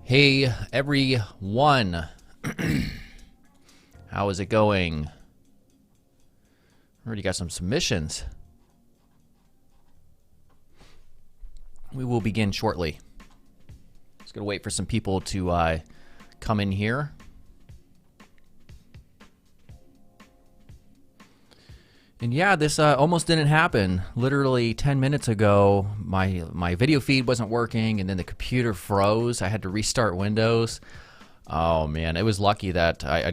Hey everyone, how is it going? Already got some submissions. We will begin shortly. Just gonna wait for some people to come in here. And yeah, this almost didn't happen. Literally 10 minutes ago, my video feed wasn't working, and then the computer froze. I had to restart Windows. Oh man, it was lucky that I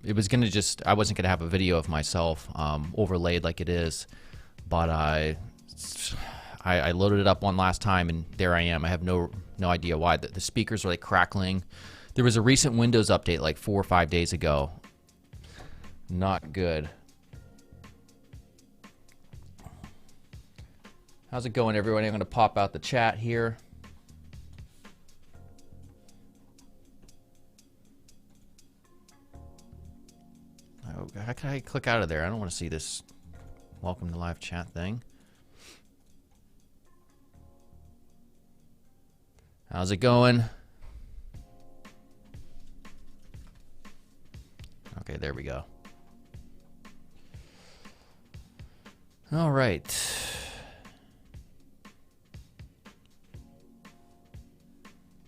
wasn't gonna have a video of myself overlaid like it is, but I loaded it up one last time, and there I am. I have no idea why. The speakers are like crackling. There was a recent Windows update like 4 or 5 days ago. Not good. How's it going, everybody? I'm going to pop out the chat here. Oh, how can I click out of there? I don't want to see this welcome to live chat thing. How's it going? Okay, there we go. All right.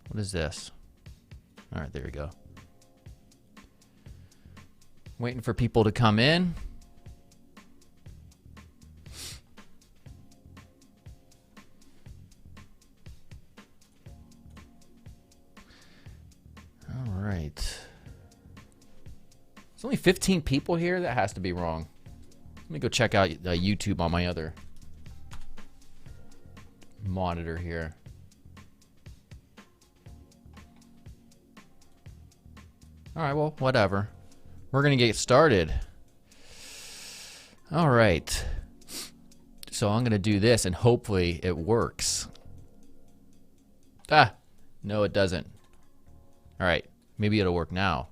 What is this? All right, there we go. Waiting for people to come in. All right. There's only 15 people here? That has to be wrong. Let me go check out YouTube on my other monitor here. All right, well, whatever. We're going to get started. All right. So I'm going to do this, and hopefully it works. Ah, no, it doesn't. All right, maybe it'll work now.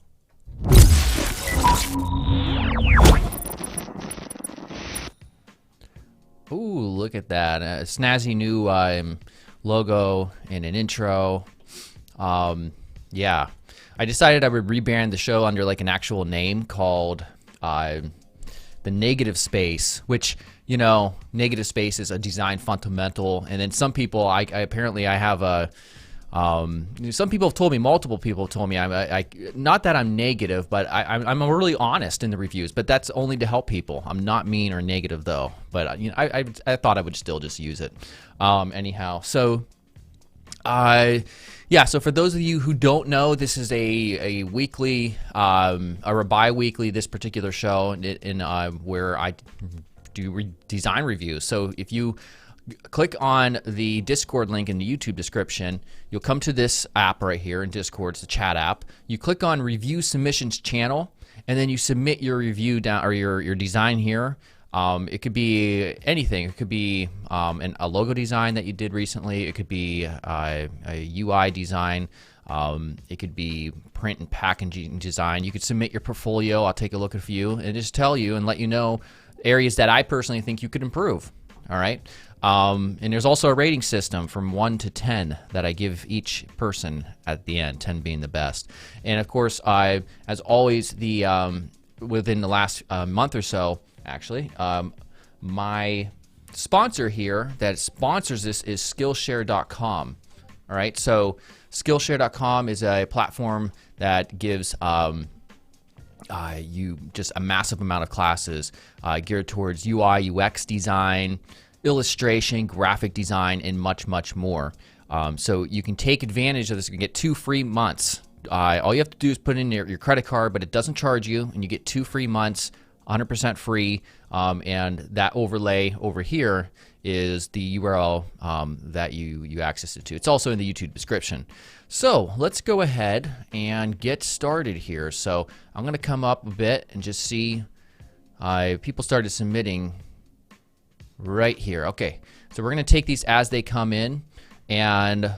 Ooh, look at that. A snazzy new logo and an intro. Yeah. I decided I would rebrand the show under like an actual name called The Negative Space, which, you know, Negative Space is a design fundamental. And then some people, I apparently I have a, some people have told me, multiple people have told me, not that I'm negative, but I'm really honest in the reviews, but that's only to help people. I'm not mean or negative though, but you know, I thought I would still just use it. Anyhow, so yeah, so for those of you who don't know, this is a weekly, or bi-weekly, this particular show where I do design reviews. So if you click on the Discord link in the YouTube description, you'll come to this app right here in Discord. It's the chat app. You click on Review Submissions Channel, and then you submit your review down, or your design here. It could be anything. It could be a logo design that you did recently. It could be a UI design. It could be print and packaging design. You could submit your portfolio. I'll take a look at a few and just tell you and let you know areas that I personally think you could improve. All right. And there's also a rating system from 1 to 10 that I give each person at the end, 10 being the best. And of course, as always, within the last month or so, actually, my sponsor here that sponsors this is Skillshare.com. All right, so Skillshare.com is a platform that gives you just a massive amount of classes geared towards UI, UX design, illustration, graphic design, and much, much more. So you can take advantage of this. You can get 2 free months. All you have to do is put in your credit card, but it doesn't charge you, and you get 2 free months. 100% free, and that overlay over here is the URL that you access it to. It's also in the YouTube description. So let's go ahead and get started here. So I'm going to come up a bit and just see people started submitting right here. Okay, so we're going to take these as they come in, and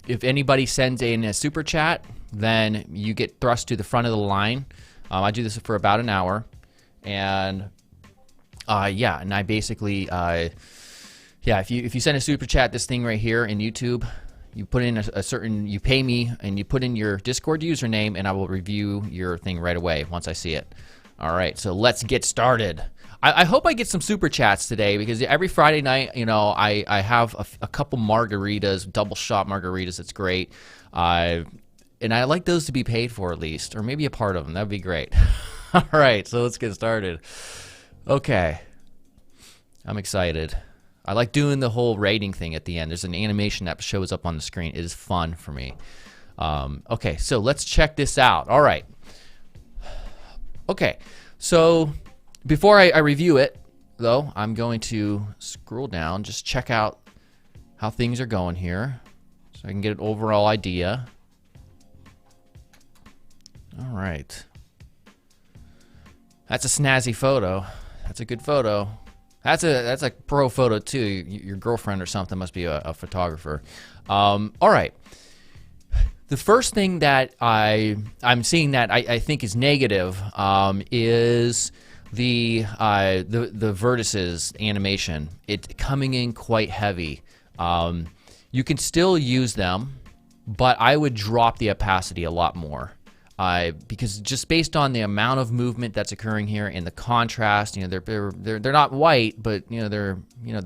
if anybody sends in a super chat, then you get thrust to the front of the line. I do this for about an hour, and yeah, and I basically Yeah, if you send a super chat, this thing right here in YouTube, you put in a certain, you pay me, and you put in your Discord username, and I will review your thing right away once I see it. All right, so let's get started. I hope I get some super chats today, because every Friday night, you know, I have a couple margaritas, double shot margaritas. It's great, and I like those to be paid for at least, or maybe a part of them. That'd be great. All right, so let's get started. Okay, I'm excited. I like doing the whole rating thing at the end. There's an animation that shows up on the screen. It is fun for me. Okay, so let's check this out. All right. Okay, so before I review it, though, I'm going to scroll down, just check out how things are going here so I can get an overall idea. All right. That's a snazzy photo. That's a good photo. That's a pro photo too. Your girlfriend or something must be a photographer. All right. The first thing that I'm seeing that I think is negative is the vertices animation. It's coming in quite heavy. You can still use them, but I would drop the opacity a lot more. Because just based on the amount of movement that's occurring here and the contrast, you know, they're not white, but they're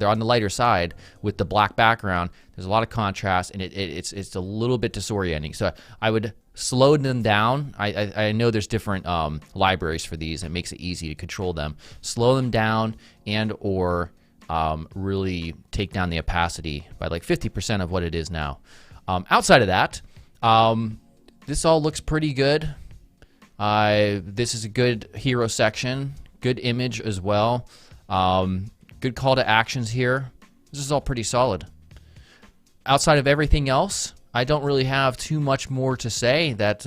on the lighter side with the black background. There's a lot of contrast, and it's a little bit disorienting. So I would slow them down. I know there's different libraries for these. It makes it easy to control them. Slow them down or really take down the opacity by like 50% of what it is now. Outside of that. This all looks pretty good. This is a good hero section, good image as well. Good call to actions here. This is all pretty solid. Outside of everything else, I don't really have too much more to say that,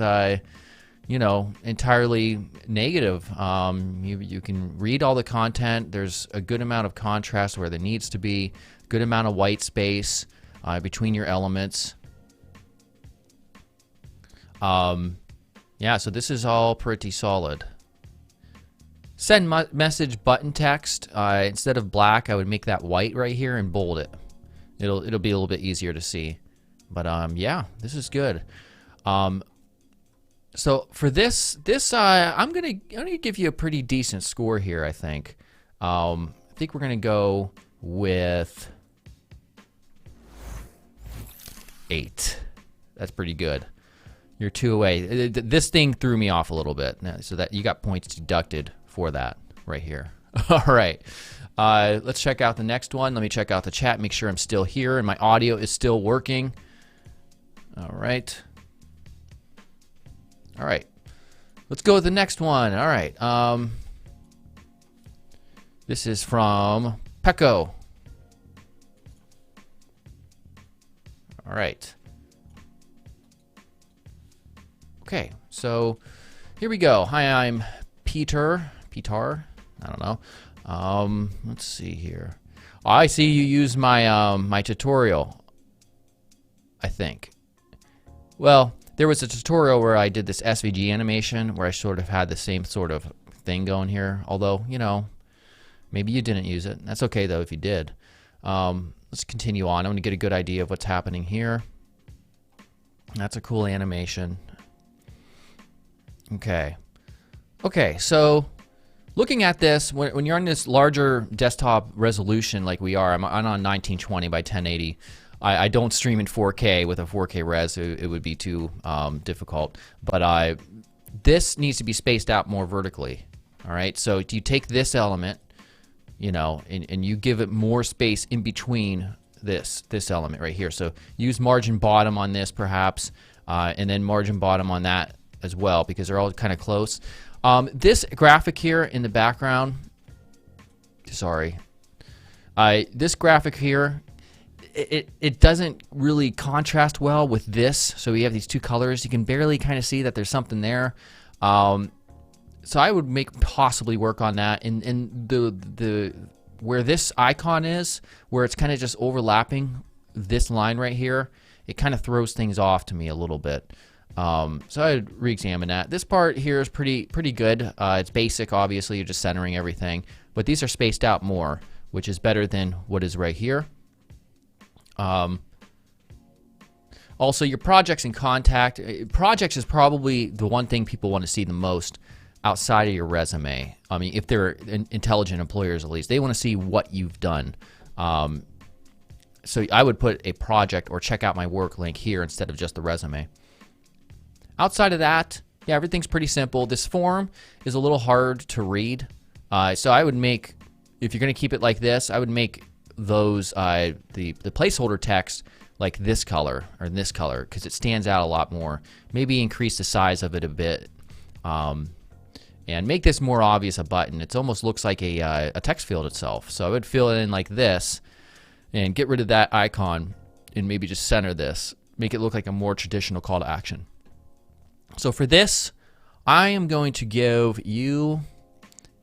entirely negative. You can read all the content. There's a good amount of contrast where there needs to be, good amount of white space between your elements. Yeah, so this is all pretty solid. Send message button text. Instead of black, I would make that white right here and bold it. It'll be a little bit easier to see. But yeah, this is good. So for this I'm gonna give you a pretty decent score here. I think. I think we're gonna go with 8. That's pretty good. You're 2 away. This thing threw me off a little bit, so that you got points deducted for that right here. All right, let's check out the next one. Let me check out the chat, make sure I'm still here and my audio is still working. All right. All right, let's go with the next one. All right, this is from Pecco. All right. Okay, so here we go. Hi, I'm Peter. I don't know. Let's see here. Oh, I see you use my my tutorial, I think. Well, there was a tutorial where I did this SVG animation where I sort of had the same sort of thing going here. Although, maybe you didn't use it. That's okay though if you did. Let's continue on. I want to get a good idea of what's happening here. That's a cool animation. Okay, so looking at this, when you're on this larger desktop resolution like we are, I'm on 1920 by 1080. I don't stream in 4K with a 4K res. It would be too difficult. But this needs to be spaced out more vertically. All right, so you take this element, and you give it more space in between this element right here. So use margin bottom on this perhaps, and then margin bottom on that as well, because they're all kind of close. This graphic here in the background, this graphic here, it doesn't really contrast well with this. So we have these two colors. You can barely kind of see that there's something there. So I would possibly work on that. And the where this icon is, where it's kind of just overlapping this line right here, it kind of throws things off to me a little bit. So I'd re-examine that. This part here is pretty good. It's basic, obviously. You're just centering everything. But these are spaced out more, which is better than what is right here. Also, your projects and contact. Projects is probably the one thing people want to see the most outside of your resume. I mean, if they're intelligent employers, at least, they want to see what you've done. So I would put a project or check out my work link here instead of just the resume. Outside of that, yeah, everything's pretty simple. This form is a little hard to read. So I would make, if you're going to keep it like this, I would make those, the placeholder text like this color or this color because it stands out a lot more. Maybe increase the size of it a bit. And make this more obvious a button. It almost looks like a text field itself. So I would fill it in like this and get rid of that icon and maybe just center this. Make it look like a more traditional call to action. So for this, I am going to give you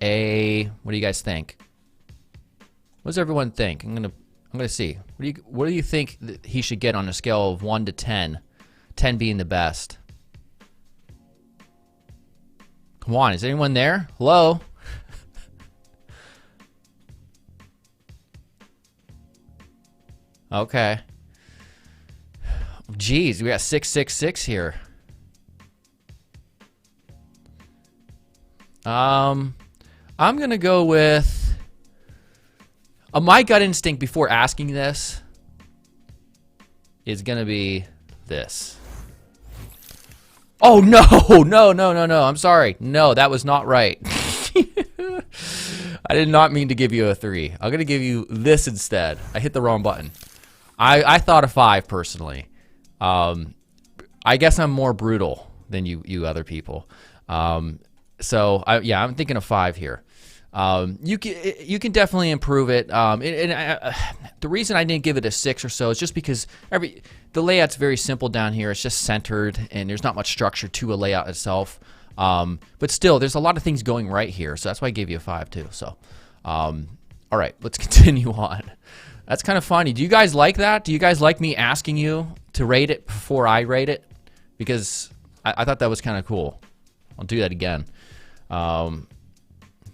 a, what do you guys think? What does everyone think? I'm gonna see. What do you think that he should get on a scale of 1 to 10? 10 being the best. Come on, is anyone there? Hello? Okay. Geez, we got 666 here. I'm gonna go with my gut instinct before asking this is gonna be this. Oh no, no! I'm sorry. No, that was not right. I did not mean to give you a 3. I'm gonna give you this instead. I hit the wrong button. I thought a 5 personally. I guess I'm more brutal than you other people. So yeah, I'm thinking a 5 here. You can definitely improve it. The reason I didn't give it a 6 or so is just because the layout's very simple down here. It's just centered, and there's not much structure to a layout itself. But still, there's a lot of things going right here, so that's why I gave you a 5 too. So, all right, let's continue on. That's kind of funny. Do you guys like that? Do you guys like me asking you to rate it before I rate it? Because I thought that was kind of cool. I'll do that again.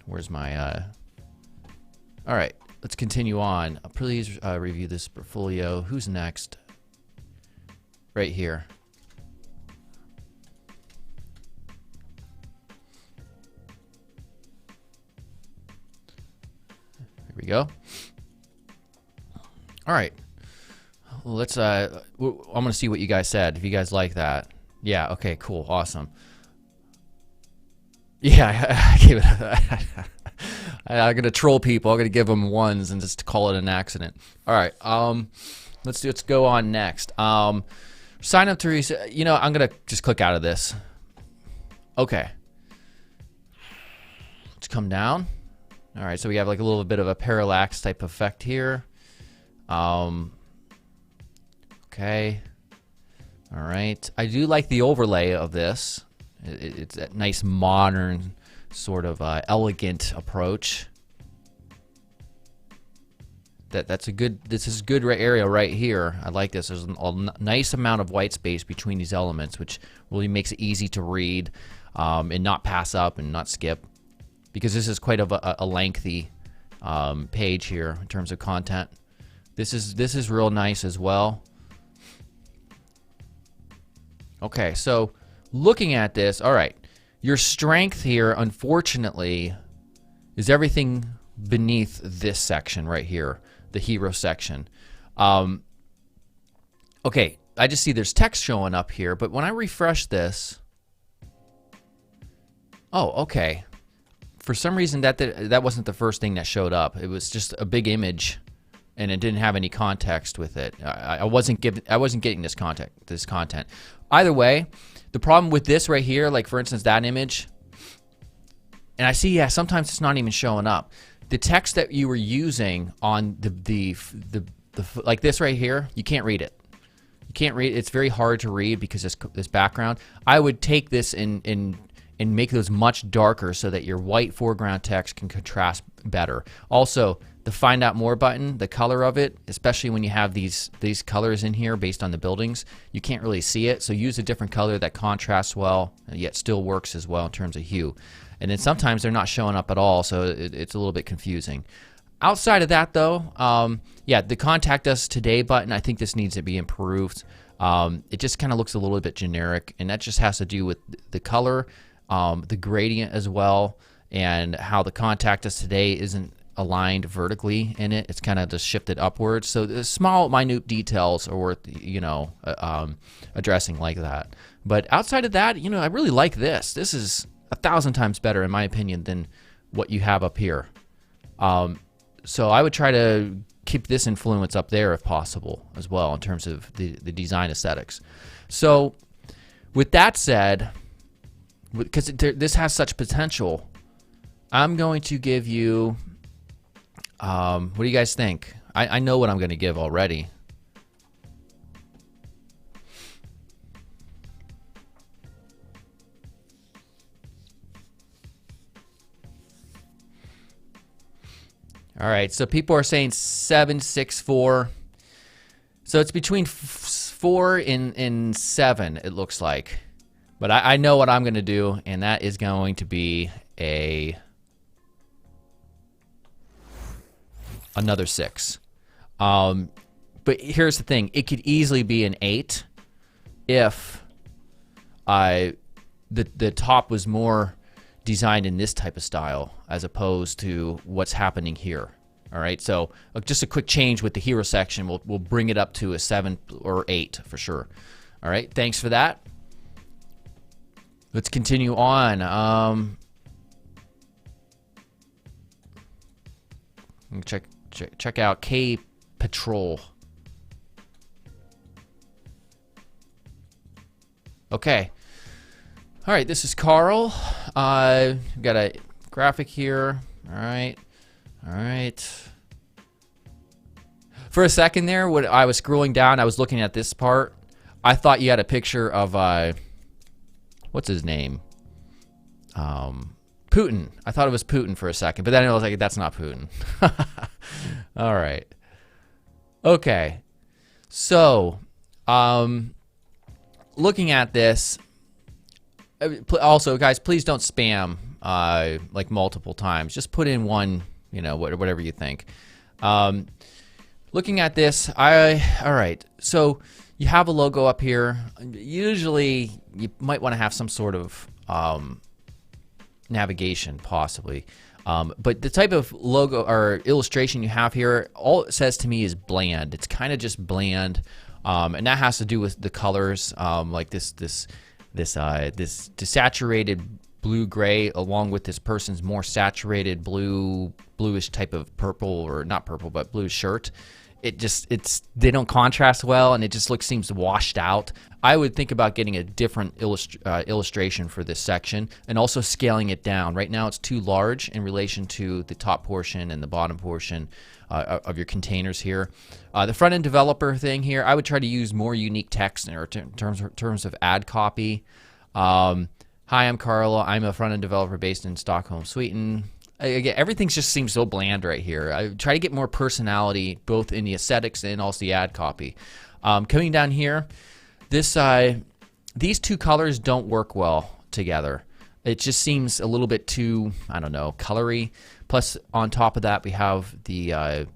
Where's my, all right, let's continue on. Please review this portfolio. Who's next? Right here. Here we go. All right. Let's, I'm going to see what you guys said, if you guys like that. Yeah, okay, cool, awesome. Yeah, I gave it I'm going to troll people. I'm going to give them 1s and just call it an accident. All right, let's go on next. Sign up to, I'm going to just click out of this. Okay. Let's come down. All right, so we have like a little bit of a parallax type effect here. Okay. All right. I do like the overlay of this. It's that nice modern sort of elegant approach. That's a good. This is a good area right here. I like this. There's a nice amount of white space between these elements, which really makes it easy to read and not pass up and not skip, because this is quite a lengthy page here in terms of content. This is real nice as well. Okay, so looking at this, all right, your strength here, unfortunately, is everything beneath this section right here, the hero section. Okay, I just see there's text showing up here, but when I refresh this, oh, okay. For some reason, that wasn't the first thing that showed up. It was just a big image, and it didn't have any context with it. I wasn't getting this content. Either way, the problem with this right here, like for instance that image, and I see, yeah, sometimes it's not even showing up. The text that you were using on the like this right here, you can't read it. You can't read it. It's very hard to read because this background. I would take this and make those much darker so that your white foreground text can contrast better. Also, the Find Out More button, the color of it, especially when you have these colors in here based on the buildings, you can't really see it. So use a different color that contrasts well, yet still works as well in terms of hue. And then sometimes they're not showing up at all, so it's a little bit confusing. Outside of that, though, yeah, the contact us today button, I think this needs to be improved. It just kind of looks a little bit generic, and that just has to do with the color, the gradient as well, and how the contact us today isn't aligned vertically in it. It's kind of just shifted upwards. So the small, minute details are worth, addressing like that. But outside of that, I really like this. This is 1,000 times better, in my opinion, than what you have up here. So I would try to keep this influence up there if possible as well in terms of the design aesthetics. So with that said, because this has such potential, I'm going to give you, what do you guys think? I know what I'm going to give already. All right, so people are saying 7.64. So it's between 4 and 7, it looks like. But I know what I'm going to do, and that is going to be another 6. But here's the thing. It could easily be an 8 if the top was more designed in this type of style as opposed to what's happening here. All right, so just a quick change with the hero section. We'll bring it up to a 7 or 8 for sure. All right, thanks for that. Let's continue on. Check out K Patrol. Okay. All right, this is Carl. We've got a graphic here. All right. For a second there, when I was scrolling down, I was looking at this part. I thought you had a picture of, what's his name? Putin. I thought it was Putin for a second, but then I was like, that's not Putin. All right. Okay. So, looking at this, also, guys, please don't spam like multiple times. Just put in one, whatever you think. Looking at this, all right. So you have a logo up here. Usually, you might want to have some sort of navigation, possibly. But the type of logo or illustration you have here, all it says to me is bland. It's kind of just bland, and that has to do with the colors, like this desaturated blue-gray, along with this person's more saturated bluish type of purple, or not purple, but blue shirt. They don't contrast well, and it just seems washed out. I would think about getting a different illustration for this section, and also scaling it down. Right now, it's too large in relation to the top portion and the bottom portion of your containers here. The front-end developer thing here, I would try to use more unique text in terms of ad copy. Hi, I'm Carla. I'm a front-end developer based in Stockholm, Sweden. Again, everything just seems so bland right here. I try to get more personality both in the aesthetics and also the ad copy. Coming down here, these two colors don't work well together. It just seems a little bit too, I don't know, colory. Plus, on top of that, we have the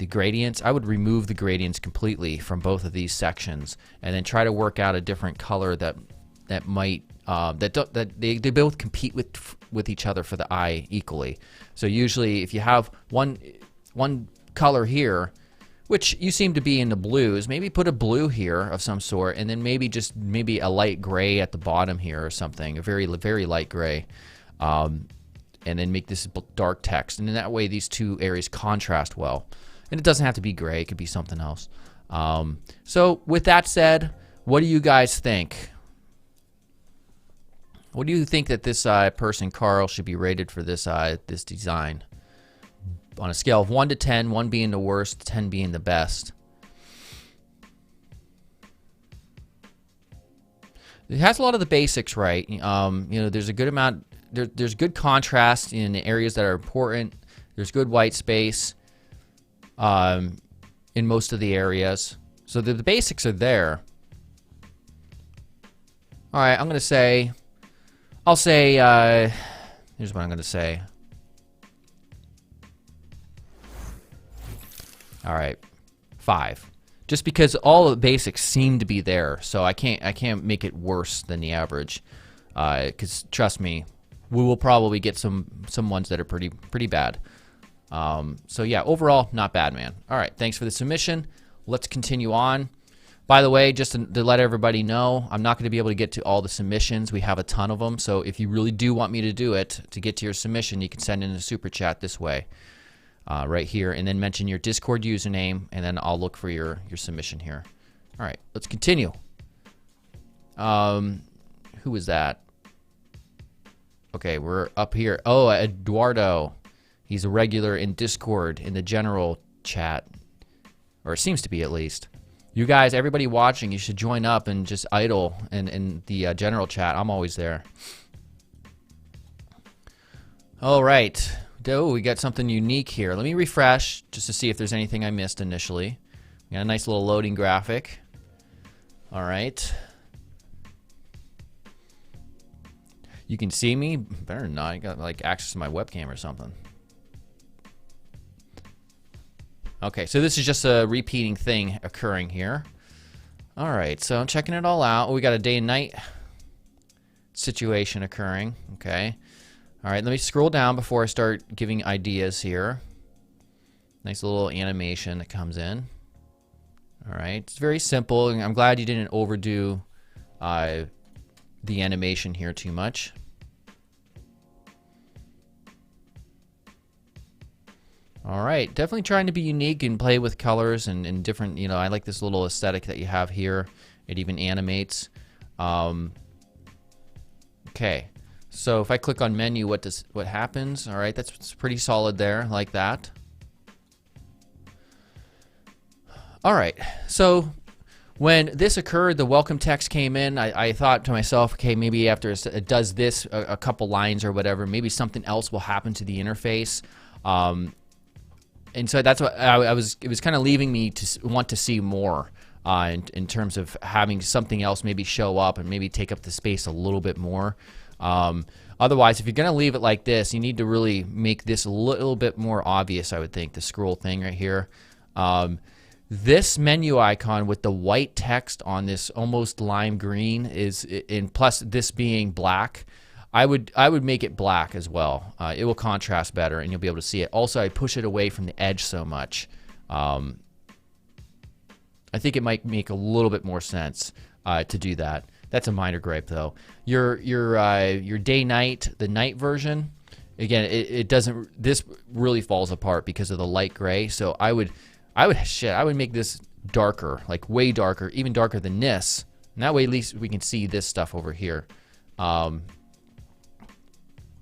gradients. I would remove the gradients completely from both of these sections, and then try to work out a different color that might they both compete with each other for the eye equally. So usually, if you have one color here, which you seem to be in the blues, maybe put a blue here of some sort, and then maybe a light gray at the bottom here or something, a very very light gray, and then make this dark text, and in that way these two areas contrast well. And it doesn't have to be gray; it could be something else. So with that said, what do you guys think? What do you think that this person, Carl, should be rated for this design? On a scale of 1 to 10, 1 being the worst, 10 being the best. It has a lot of the basics right. There's a good amount. There's good contrast in the areas that are important. There's good white space in most of the areas. So the basics are there. All right, I'm going to say... I'll say, here's what I'm going to say. All right, 5. Just because all the basics seem to be there, so I can't make it worse than the average. Because trust me, we will probably get some ones that are pretty bad. So yeah, overall, not bad, man. All right, thanks for the submission. Let's continue on. By the way, just to let everybody know, I'm not going to be able to get to all the submissions. We have a ton of them, so if you really do want me to do it, to get to your submission, you can send in a super chat this way, right here, and then mention your Discord username, and then I'll look for your submission here. All right, let's continue. Who was that? Okay, we're up here. Oh, Eduardo. He's a regular in Discord in the general chat, or it seems to be at least. You guys, everybody watching, you should join up and just idle in the general chat. I'm always there. All right. Oh, we got something unique here. Let me refresh just to see if there's anything I missed initially. We got a nice little loading graphic. All right. You can see me? Better not. I got like access to my webcam or something. Okay, so this is just a repeating thing occurring here. All right, so I'm checking it all out. We got a day and night situation occurring. Okay. All right, let me scroll down before I start giving ideas here. Nice little animation that comes in. All right, it's very simple. I'm glad you didn't overdo the animation here too much. All right, definitely trying to be unique and play with colors and different, you know, I like this little aesthetic that you have here. It even animates. Okay, so if I click on menu, what happens? All right, that's pretty solid there, like that. All right, so when this occurred, the welcome text came in. I thought to myself, okay, maybe after it does this, a couple lines or whatever, maybe something else will happen to the interface. And so that's what it was kind of leaving me to want to see more in terms of having something else maybe show up and maybe take up the space a little bit more. Otherwise, if you're going to leave it like this, you need to really make this a little bit more obvious, I would think, the scroll thing right here. This menu icon with the white text on this almost lime green and plus this being black, I would make it black as well. It will contrast better and you'll be able to see it. Also, I push it away from the edge so much. I think it might make a little bit more sense to do that. That's a minor gripe though. Your day-night, the night version, again, it doesn't. This really falls apart because of the light gray. So I would make this darker, like way darker, even darker than this. And that way, at least we can see this stuff over here.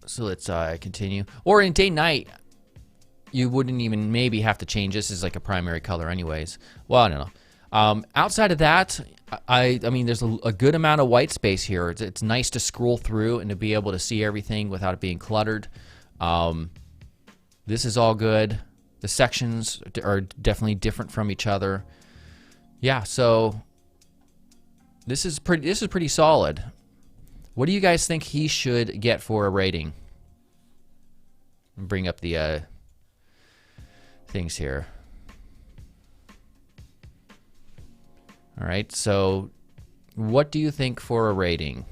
So let's continue. Or in day-night, you wouldn't even maybe have to change this as like a primary color anyways. Well, I don't know. Outside of that, I mean, there's a good amount of white space here. It's nice to scroll through and to be able to see everything without it being cluttered. This is all good. The sections are definitely different from each other. Yeah, so this is pretty solid. What do you guys think he should get for a rating? Bring up the things here. All right, so what do you think for a rating?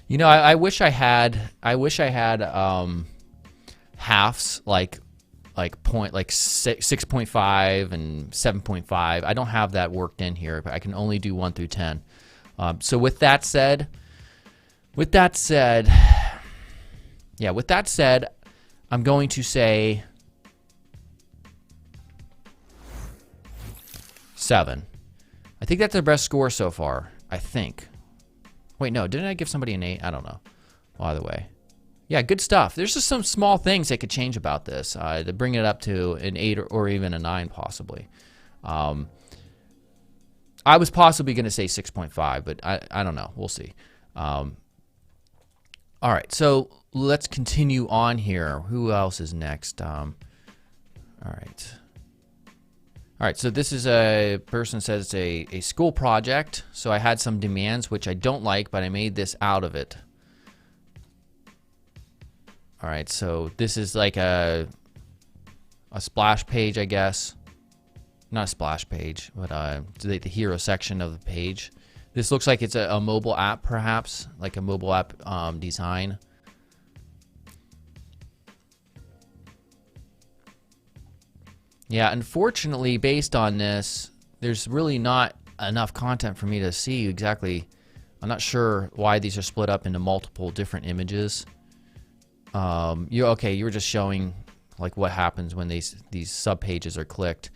You know, I wish I had halves like 6.5 and 7.5. I don't have that worked in here, but I can only do 1 through 10. So with that said, I'm going to say 7. I think that's the best score so far, I think. Wait, no, didn't I give somebody an 8? I don't know. Well, either way. Yeah, good stuff. There's just some small things that could change about this to bring it up to an 8 or even a 9 possibly. I was possibly going to say 6.5, but I don't know. We'll see. All right, so let's continue on here. Who else is next? All right. All right, so this is a person says a school project. So I had some demands, which I don't like, but I made this out of it. All right, so this is like a splash page, I guess. Not a splash page, but the hero section of the page. This looks like it's a mobile app, perhaps, like a mobile app design. Yeah, unfortunately, based on this, there's really not enough content for me to see exactly. I'm not sure why these are split up into multiple different images. You were just showing like what happens when these sub pages are clicked.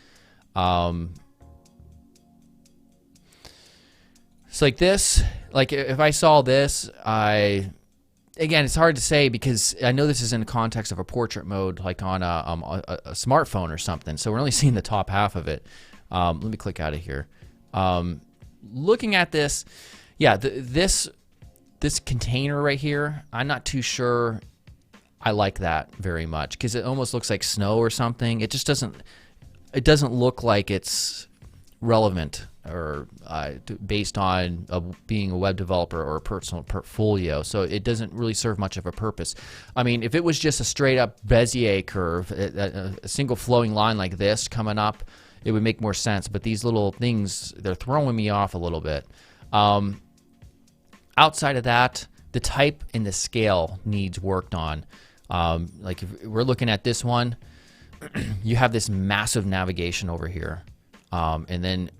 It's like this. Like if I saw this, again, it's hard to say because I know this is in the context of a portrait mode, like on a smartphone or something. So we're only seeing the top half of it. Let me click out of here. Looking at this, yeah, this container right here, I'm not too sure I like that very much because it almost looks like snow or something. It just doesn't. It doesn't look like it's relevant or based on being a web developer or a personal portfolio. So it doesn't really serve much of a purpose. I mean, if it was just a straight up Bezier curve, a single flowing line like this coming up, it would make more sense. But these little things, they're throwing me off a little bit. Outside of that, the type and the scale needs worked on. Like if we're looking at this one, you have this massive navigation over here. And then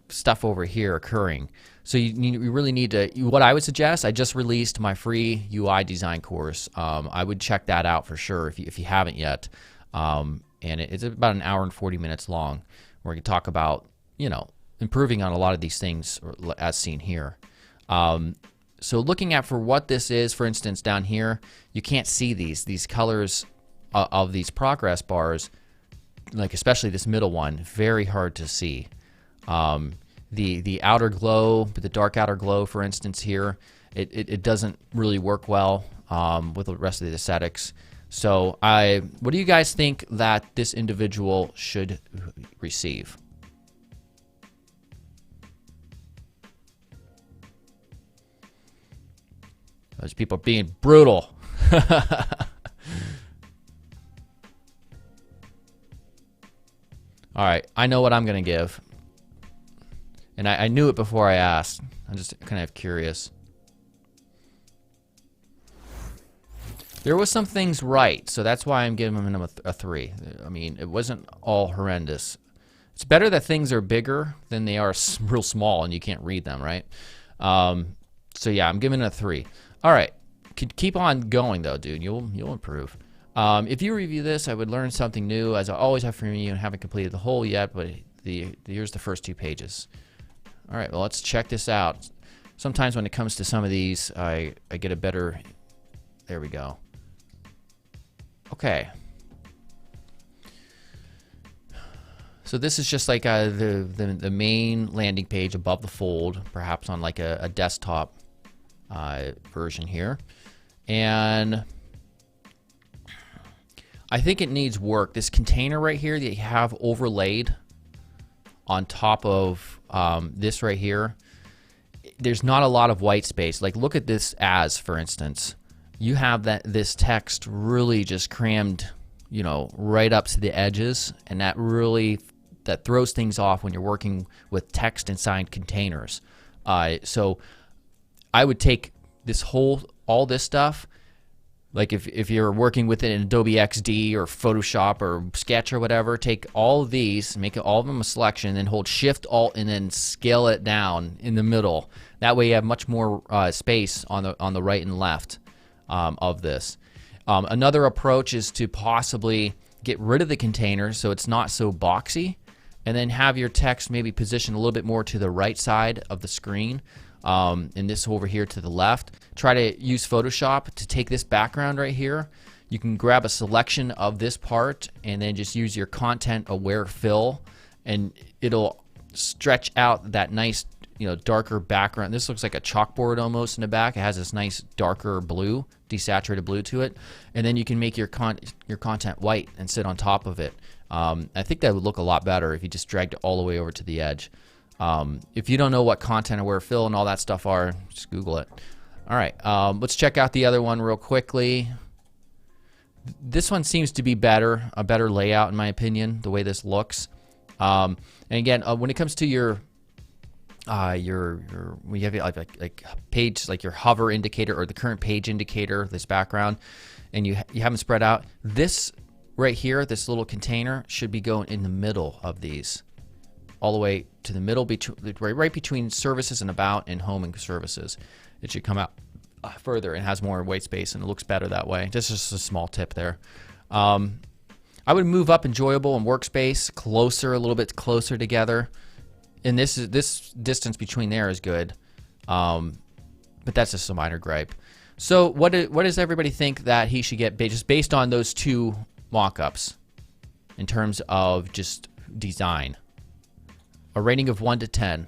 stuff over here occurring. So you really need to, what I would suggest, I just released my free UI design course. I would check that out for sure if you haven't yet. And it's about an hour and 40 minutes long where we can talk about, improving on a lot of these things as seen here. So looking at for what this is, for instance, down here, you can't see these colors of these progress bars, like especially this middle one, very hard to see. The outer glow, the dark outer glow, for instance, here, it doesn't really work well with the rest of the aesthetics. So what do you guys think that this individual should receive? Those people are being brutal. All right, I know what I'm going to give. And I knew it before I asked. I'm just kind of curious. There was some things right, so that's why I'm giving him a 3. I mean, it wasn't all horrendous. It's better that things are bigger than they are real small and you can't read them, right? So yeah, I'm giving it a 3. All right, keep on going though, dude. You'll improve. If you review this, I would learn something new, as I always have from you, and haven't completed the whole yet, but here's the first 2 pages. All right, well, let's check this out. Sometimes when it comes to some of these, I get a better, there we go. Okay. So this is just like the main landing page above the fold, perhaps on like a desktop version here. And I think it needs work. This container right here that you have overlaid on top of this right here, there's not a lot of white space. Like look at this as, for instance, you have this text really just crammed, right up to the edges, and that throws things off when you're working with text inside containers. So I would take all this stuff, like if you're working with it in Adobe XD or Photoshop or Sketch or whatever, take all of these, make all of them a selection, then hold Shift Alt and then scale it down in the middle. That way you have much more space on the right and left of this. Another approach is to possibly get rid of the container so it's not so boxy, and then have your text maybe positioned a little bit more to the right side of the screen. And this over here to the left. Try to use Photoshop to take this background right here. You can grab a selection of this part and then just use your content aware fill, and it'll stretch out that nice, darker background. This looks like a chalkboard almost in the back. It has this nice darker blue, desaturated blue to it, and then you can make your content white and sit on top of it. I think that would look a lot better if you just dragged it all the way over to the edge. If you don't know what content aware fill and all that stuff are, just Google it. All right, let's check out the other one real quickly. This one seems to be better, a better layout in my opinion, the way this looks. And again, when it comes to your when you have like page, like your hover indicator or the current page indicator, this background, and you have them spread out, this right here, this little container should be going in the middle of these, all the way to the middle, right between services and about and home and services. It should come out further and has more white space, and it looks better that way. Just a small tip there. I would move up enjoyable and workspace closer, a little bit closer together. And this distance between there is good, but that's just a minor gripe. So what does everybody think that he should get just based on those two mock-ups in terms of just design? A rating of 1 to 10,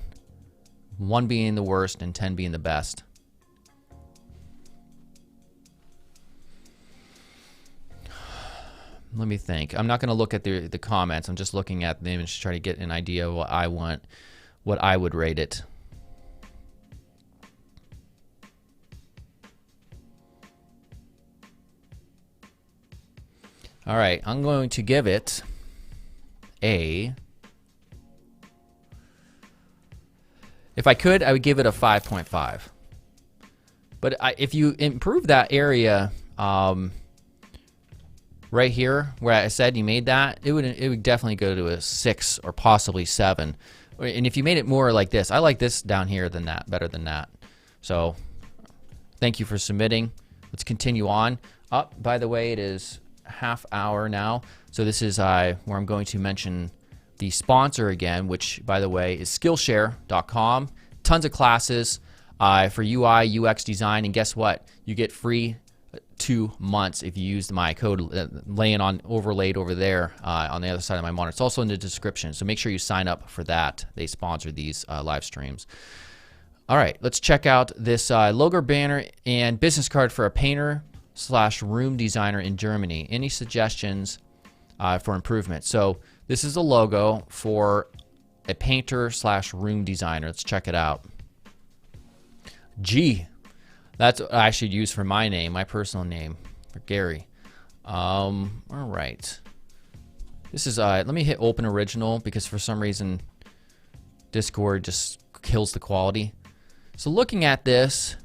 1 being the worst and 10 being the best. Let me think. I'm not going to look at the comments. I'm just looking at the image to try to get an idea of what I want, what I would rate it. All right, I'm going to give it a... If I could, I would give it a 5.5. But if you improve that area... right here, where I said you made that, it would definitely go to a 6 or possibly 7. And if you made it more like this, I like this down here than that, better than that. So, thank you for submitting. Let's continue on. By the way, it is half hour now. So this is where I'm going to mention the sponsor again, which, by the way, is Skillshare.com. Tons of classes for UI, UX design, and guess what? You get free 2 months if you use my code overlaid over there on the other side of my monitor. It's also in the description, so make sure you sign up for that. They sponsor these live streams. All right, let's check out this logo banner and business card for a painter/room designer in Germany. Any suggestions for improvement? So this is a logo for a painter/room designer. Let's check it out. G. That's what I should use for my name, my personal name, for Gary. All right. This is, let me hit open original because for some reason Discord just kills the quality. So looking at this,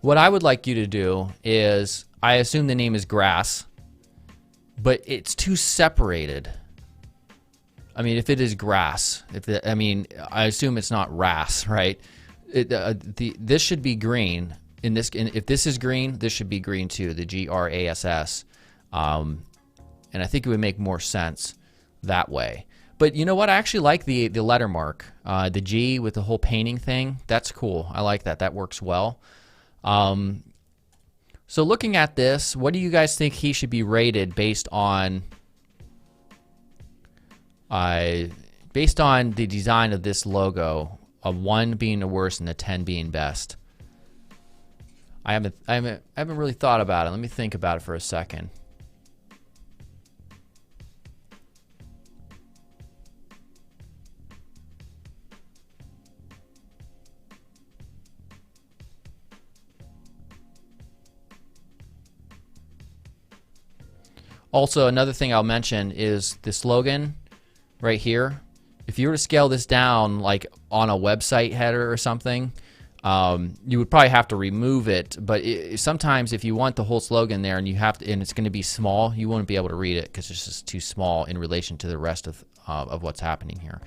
what I would like you to do is, I assume the name is Grass, but it's too separated. I mean, if it is grass, I assume it's not RAS, right? This should be green. If this is green, this should be green too. The GRASS, and I think it would make more sense that way. But you know what? I actually like the letter mark, the G with the whole painting thing. That's cool. I like that. That works well. So looking at this, what do you guys think he should be rated based on? Based on the design of this logo, a 1 being the worst and a 10 being best. I haven't really thought about it. Let me think about it for a second. Also, another thing I'll mention is the slogan right here. If you were to scale this down like on a website header or something, you would probably have to remove it. But sometimes if you want the whole slogan there and and it's going to be small, you won't be able to read it because it's just too small in relation to the rest of what's happening here.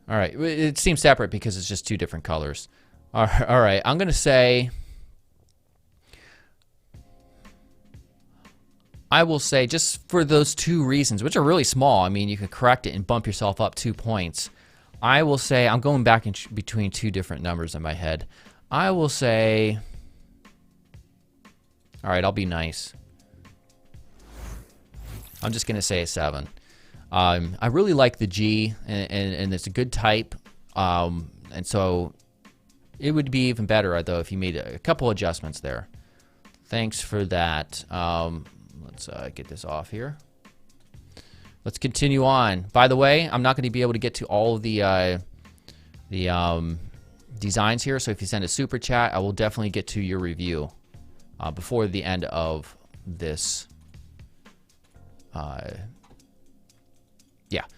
All right, it seems separate because it's just two different colors. All right, I'm going to say, I will say, just for those 2 reasons, which are really small, I mean, you could correct it and bump yourself up 2 points. I will say, I'm going back in between 2 different numbers in my head. I will say, all right, I'll be nice. I'm just going to say a 7. I really like the G, and it's a good type. And so It would be even better, though, if you made a couple adjustments there. Thanks for that. Let's get this off here. Let's continue on. By the way, I'm not going to be able to get to all of the designs here, so if you send a super chat, I will definitely get to your review before the end of this. Yeah,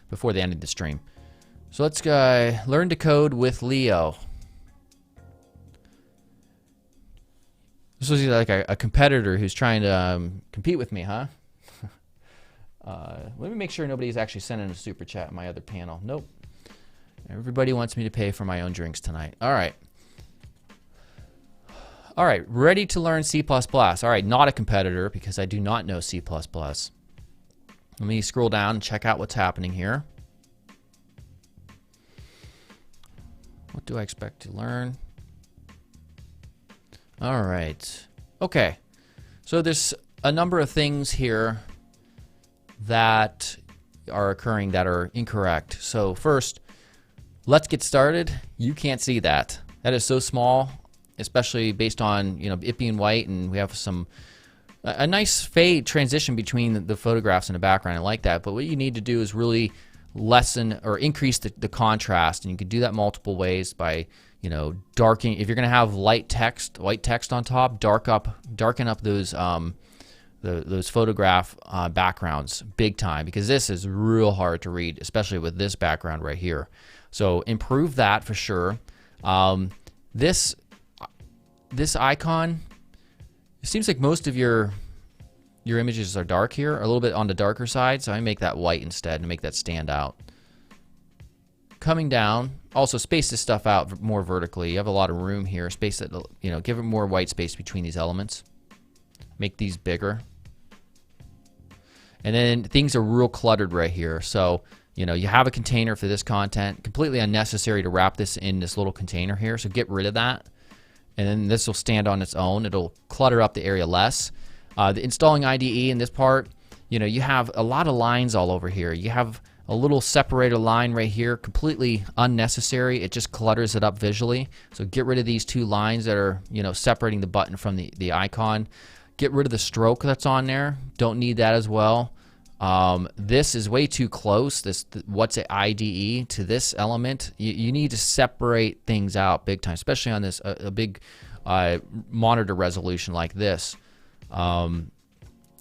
before the end of the stream. So let's learn to code with Leo. This was like a competitor who's trying to compete with me, huh? Let me make sure nobody's actually sending a super chat in my other panel. Nope. Everybody wants me to pay for my own drinks tonight. All right. All right, ready to learn C++. All right, not a competitor because I do not know C++. Let me scroll down and check out what's happening here. What do I expect to learn? All right. Okay. So there's a number of things here that are occurring that are incorrect. So first, let's get started. You can't see that. That is so small, especially based on, you know, it being white, and we have a nice fade transition between the photographs in the background. I like that. But what you need to do is really lessen or increase the contrast, and you can do that multiple ways by, you know, darkening. If you're going to have white text on top, darken up those photograph backgrounds big time, because this is real hard to read, especially with this background right here. So improve that for sure. This icon, it seems like most of your images are dark here, a little bit on the darker side, so I make that white instead to make that stand out. Coming down, also space this stuff out more vertically. You have a lot of room here. Space it, you know, give it more white space between these elements. Make these bigger. And then things are real cluttered right here. So, you know, you have a container for this content. Completely unnecessary to wrap this in this little container here, so get rid of that. And then this will stand on its own. It'll clutter up the area less. The installing IDE in this part, you know, you have a lot of lines all over here. You have a little separator line right here, completely unnecessary. It just clutters it up visually. So get rid of these two lines that are, you know, separating the button from the icon. Get rid of the stroke that's on there. Don't need that as well. This is way too close, what's an IDE to this element. You need to separate things out big time, especially on this a big monitor resolution like this.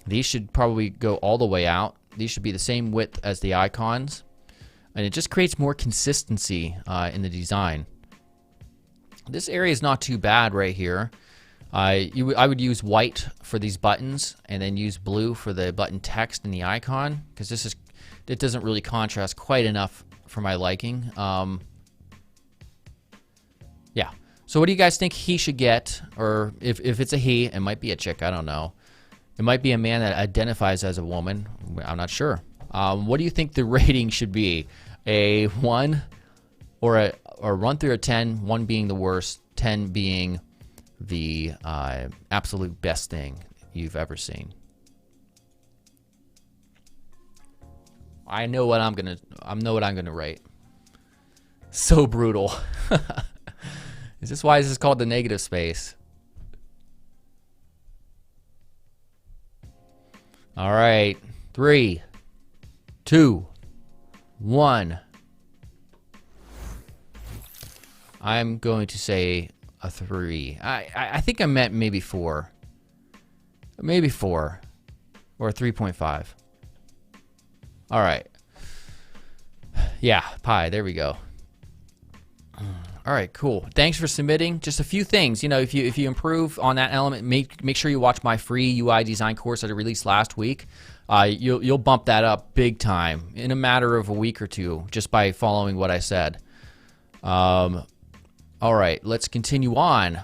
These should probably go all the way out. These should be the same width as the icons, and it just creates more consistency in the design. This area is not too bad right here. I would use white for these buttons, and then use blue for the button text and the icon, because it doesn't really contrast quite enough for my liking. Yeah. So what do you guys think he should get? Or if it's a he, it might be a chick, I don't know. It might be a man that identifies as a woman. I'm not sure. What do you think the rating should be? A 1 or a 1 through a 10, 1 being the worst, 10 being the absolute best thing you've ever seen? I know what I'm gonna rate. So brutal. Is this why this is called the negative space? All right, 3, 2, 1. I'm going to say a 3. I think I meant maybe 4. Maybe 4 or a 3.5. All right. Yeah, pi. There we go. All right, cool. Thanks for submitting. Just a few things. You know, if you improve on that element, make sure you watch my free UI design course that I released last week. You'll bump that up big time in a matter of a week or two just by following what I said. All right, let's continue on.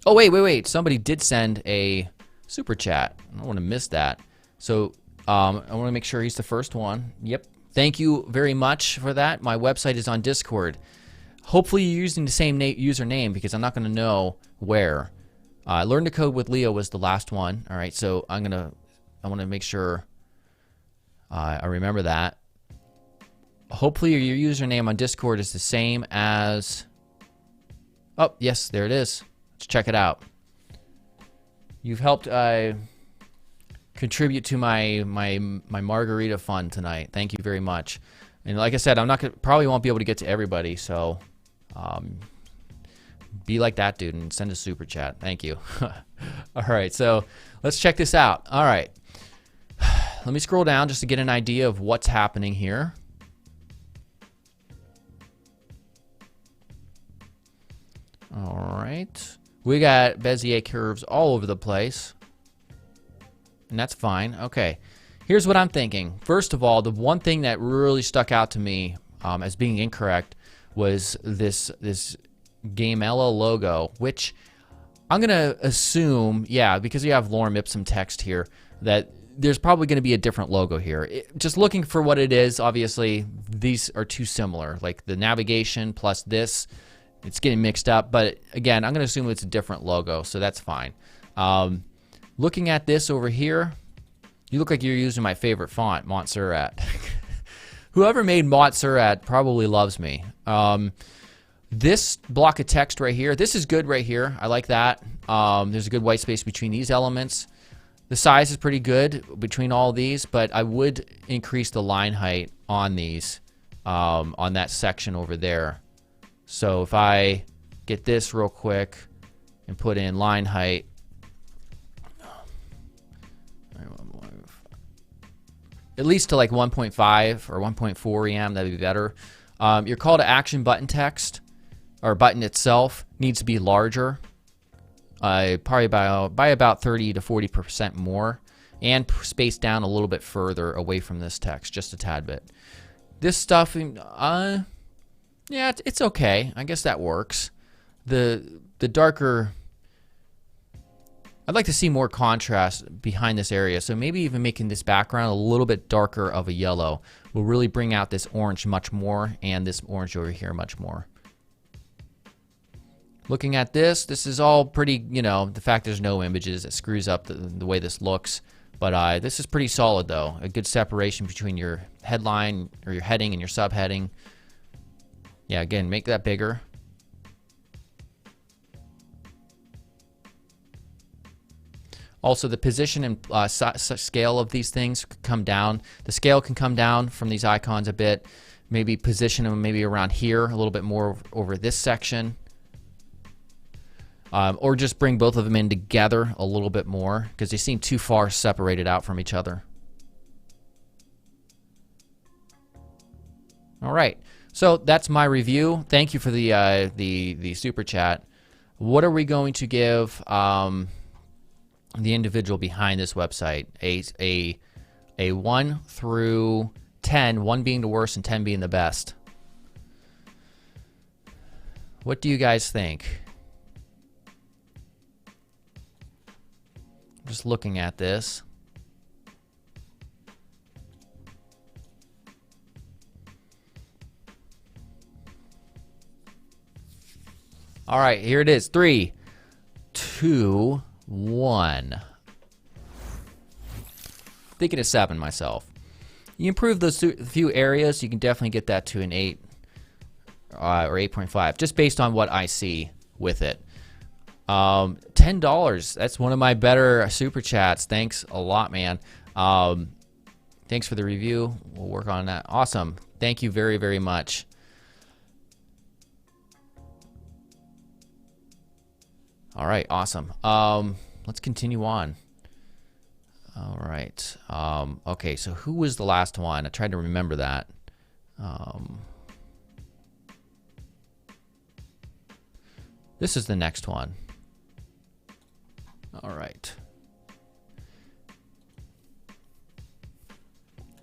Oh, wait. Somebody did send a super chat. I don't want to miss that. So I want to make sure he's the first one. Yep. Thank you very much for that. My website is on Discord. Hopefully you're using the same username, because I'm not going to know where. Learn to Code with Leo was the last one. All right, so I want to make sure I remember that. Hopefully your username on Discord is the same as Oh, yes, there it is. Let's check it out. You've helped contribute to my margarita fund tonight. Thank you very much. And like I said, I'm not gonna, probably won't be able to get to everybody, so be like that dude and send a super chat. Thank you. All right, so let's check this out. All right, let me scroll down just to get an idea of what's happening here. All right, we got Bezier curves all over the place, and that's fine. Okay, here's what I'm thinking. First of all, the one thing that really stuck out to me as being incorrect was this Gamella logo, which I'm gonna assume, yeah, because you have Lorem Ipsum text here, that there's probably going to be a different logo here. Just looking for what it is, obviously these are too similar. Like the navigation plus this, it's getting mixed up. But again, I'm going to assume it's a different logo, so that's fine. Looking at this over here, you look like you're using my favorite font, Montserrat. Whoever made Montserrat probably loves me. This block of text right here, this is good right here. I like that. There's a good white space between these elements. The size is pretty good between all these, but I would increase the line height on these, on that section over there. So if I get this real quick and put in line height, at least to like 1.5 or 1.4 EM, that'd be better. Your call to action button text, or button itself, needs to be larger. Probably by about 30 to 40% more, and spaced down a little bit further away from this text, just a tad bit. This stuff, yeah, it's okay. I guess that works. The darker, I'd like to see more contrast behind this area, so maybe even making this background a little bit darker of a yellow will really bring out this orange much more, and this orange over here much more. Looking at this is all pretty, you know, the fact there's no images, it screws up the way this looks. But this is pretty solid, though. A good separation between your headline, or your heading, and your subheading. Yeah, again, make that bigger. Also, the position and scale of these things could come down. The scale can come down from these icons a bit. Maybe position them maybe around here, a little bit more over this section. Or just bring both of them in together a little bit more, because they seem too far separated out from each other. All right, so that's my review. Thank you for the super chat. What are we going to give the individual behind this website? A 1 through 10, 1 being the worst and 10 being the best. What do you guys think? Just looking at this. All right, here it is. 3, 2, 1. Thinking of 7 myself. You improve those few areas, you can definitely get that to an 8 or 8.5, just based on what I see with it. $10. That's one of my better super chats. Thanks a lot, man. Thanks for the review. We'll work on that. Awesome. Thank you very, very much. All right, awesome. Let's continue on. All right. Okay, so who was the last one? I tried to remember that. This is the next one. All right.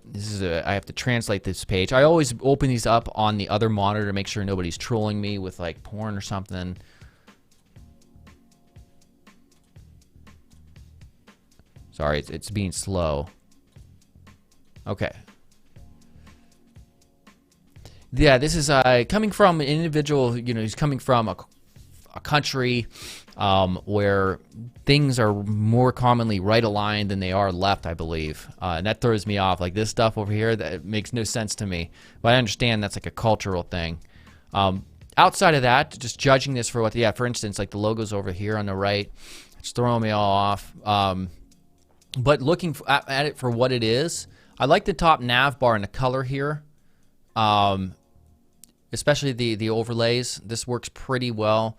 This is I have to translate this page. I always open these up on the other monitor to make sure nobody's trolling me with like porn or something. Sorry, it's being slow. Okay. Yeah, this is coming from an individual, you know, he's coming from a country where things are more commonly right aligned than they are left, I believe. And that throws me off. Like this stuff over here, that makes no sense to me. But I understand that's like a cultural thing. Outside of that, just judging this for what, yeah, for instance, like the logo's over here on the right, it's throwing me all off. But looking at it for what it is, I like the top nav bar and the color here, especially the overlays. This works pretty well.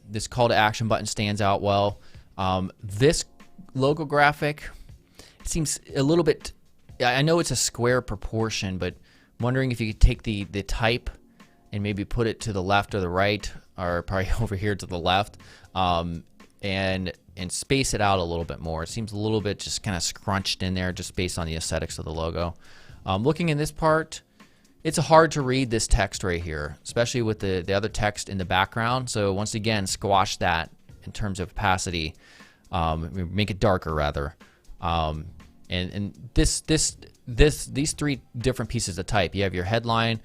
This call to action button stands out well. This logo graphic, it seems a little bit, I know it's a square proportion, but I'm wondering if you could take the type and maybe put it to the left or the right, or probably over here to the left, and space it out a little bit more. It seems a little bit just kind of scrunched in there just based on the aesthetics of the logo. Looking in this part, it's hard to read this text right here, especially with the other text in the background. So once again, squash that in terms of opacity, make it darker rather. And these three different pieces of type. You have your headline,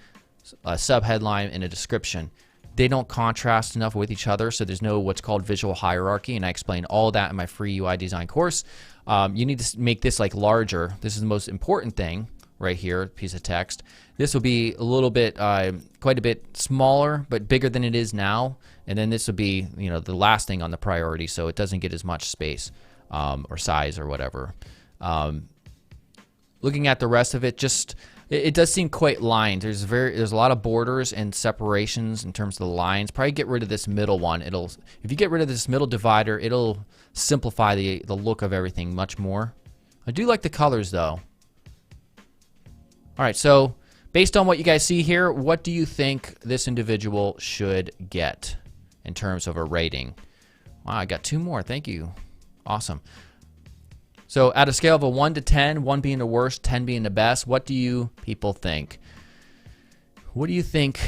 a subheadline, and a description. They don't contrast enough with each other, so there's no what's called visual hierarchy, and I explain all that in my free UI design course. You need to make this like larger. This is the most important thing right here, piece of text. This will be a little bit, quite a bit smaller, but bigger than it is now. And then this will be, you know, the last thing on the priority, so it doesn't get as much space or size or whatever. Looking at the rest of it, just it does seem quite lined. There's a lot of borders and separations in terms of the lines. Probably get rid of this middle one. If you get rid of this middle divider, it'll simplify the look of everything much more. I do like the colors though. All right, so based on what you guys see here, what do you think this individual should get in terms of a rating? Wow, I got 2 more. Thank you. Awesome. So at a scale of a 1 to 10, 1 being the worst, 10 being the best, what do you people think? What do you think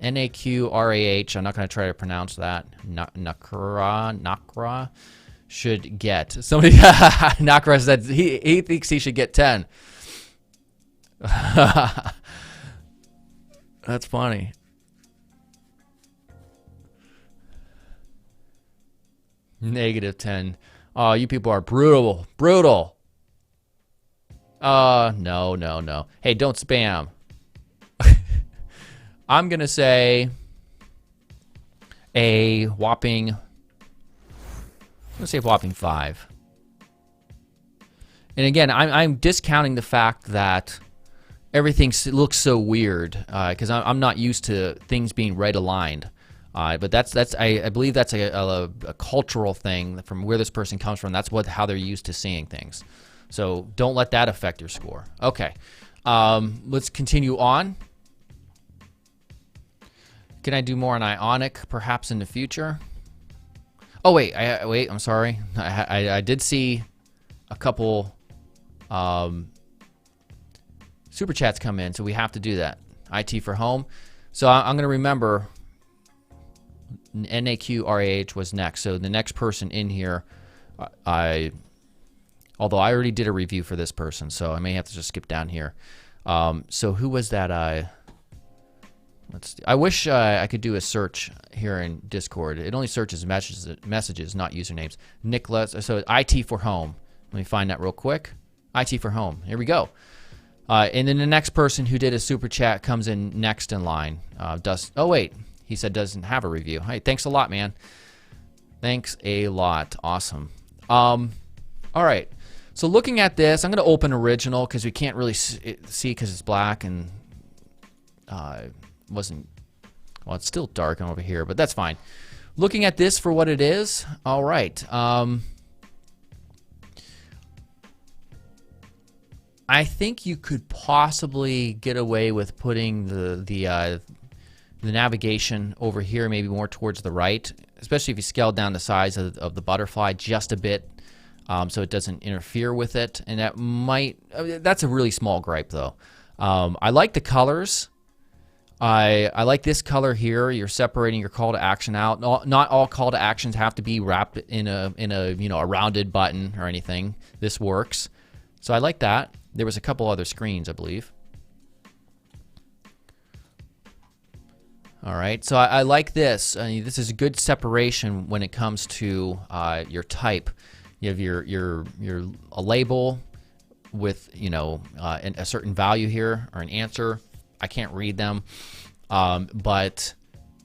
NAQRAH, I'm not going to try to pronounce that, Nakra should get? Somebody, Nakra said he thinks he should get 10. That's funny. Negative 10. Oh, you people are brutal. Brutal. No. Hey, don't spam. I'm going to say a whopping, 5. And again, I'm discounting the fact that everything looks so weird because I'm not used to things being right aligned. But I believe that's a cultural thing from where this person comes from. That's how they're used to seeing things. So don't let that affect your score. Okay, let's continue on. Can I do more on Ionic perhaps in the future? Oh wait, I'm sorry. I did see a couple super chats come in, so we have to do that. IT for home. So I'm going to remember NAQRAH was next. So the next person in here, although I already did a review for this person, so I may have to just skip down here. So who was that? Let's see. I wish I could do a search here in Discord. It only searches messages, not usernames. Nicholas. So IT for home. Let me find that real quick. IT for home. Here we go. And then the next person who did a super chat comes in next in line. Oh wait, he said doesn't have a review. Hey, thanks a lot, man. Thanks a lot. Awesome. All right. So looking at this, I'm going to open original because we can't really see because it's black and wasn't. Well, it's still dark over here, but that's fine. Looking at this for what it is. All right. I think you could possibly get away with putting the navigation over here, maybe more towards the right, especially if you scale down the size of the butterfly just a bit, so it doesn't interfere with it. And that might, that's a really small gripe though. I like the colors. I like this color here. You're separating your call to action out. Not all call to actions have to be wrapped in a a rounded button or anything. This works. So I like that. There was a couple other screens, I believe. All right, so I like this. This is a good separation when it comes to your type. You have a label with a certain value here or an answer. I can't read them. But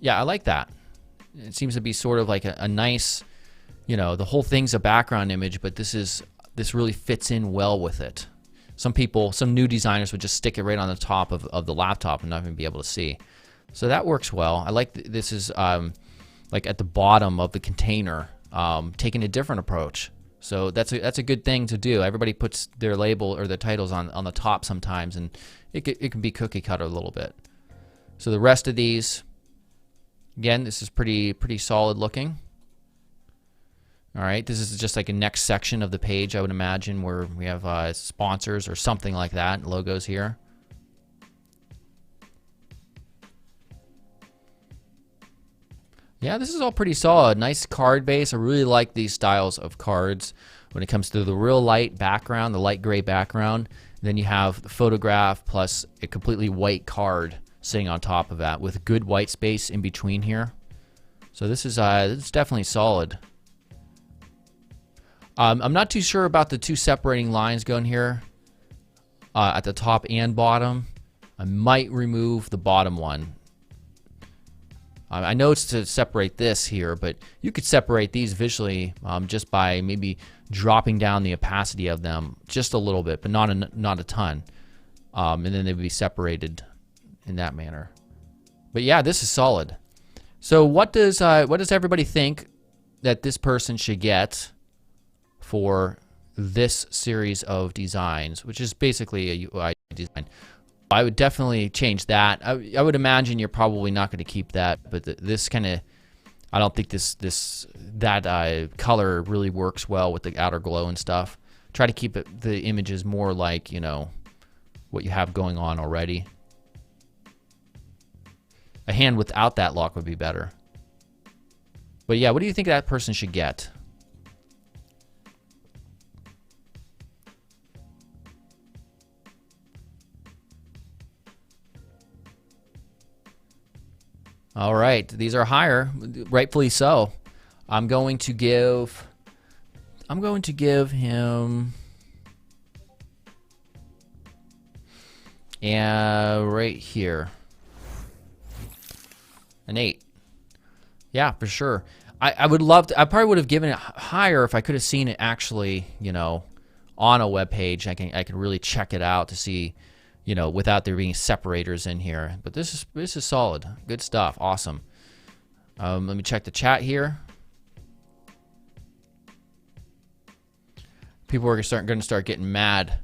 yeah, I like that. It seems to be sort of like a nice, you know, the whole thing's a background image, but this really fits in well with it. Some new designers would just stick it right on the top of the laptop and not even be able to see. So that works well. I like this is like at the bottom of the container, taking a different approach. So that's a good thing to do. Everybody puts their label or their titles on the top sometimes, and it can be cookie cutter a little bit. So the rest of these, again, this is pretty solid looking. All right, this is just like a next section of the page, I would imagine, where we have sponsors or something like that, logos here. Yeah, this is all pretty solid. Nice card base. I really like these styles of cards when it comes to the real light background, the light gray background. Then you have the photograph plus a completely white card sitting on top of that with good white space in between here. So this is definitely solid. I'm not too sure about the two separating lines going here at the top and bottom. I might remove the bottom one. I know it's to separate this here, but you could separate these visually just by maybe dropping down the opacity of them just a little bit, but not a ton. And then they would be separated in that manner. But yeah, this is solid. So what does everybody think that this person should get for this series of designs, which is basically a UI design? I would definitely change that. I would imagine you're probably not going to keep that, but this kind of, I don't think that color really works well with the outer glow and stuff. Try to keep the images more like, you know, what you have going on already. A hand without that lock would be better. But yeah, what do you think that person should get? All right, these are higher, rightfully so. I'm going to give him, right here, an 8. Yeah, for sure. I would love to. I probably would have given it higher if I could have seen it actually, you know, on a web page. I can really check it out to see, you know, without there being separators in here. But this is solid. Good stuff. Awesome. Let me check the chat here. People are going to start getting mad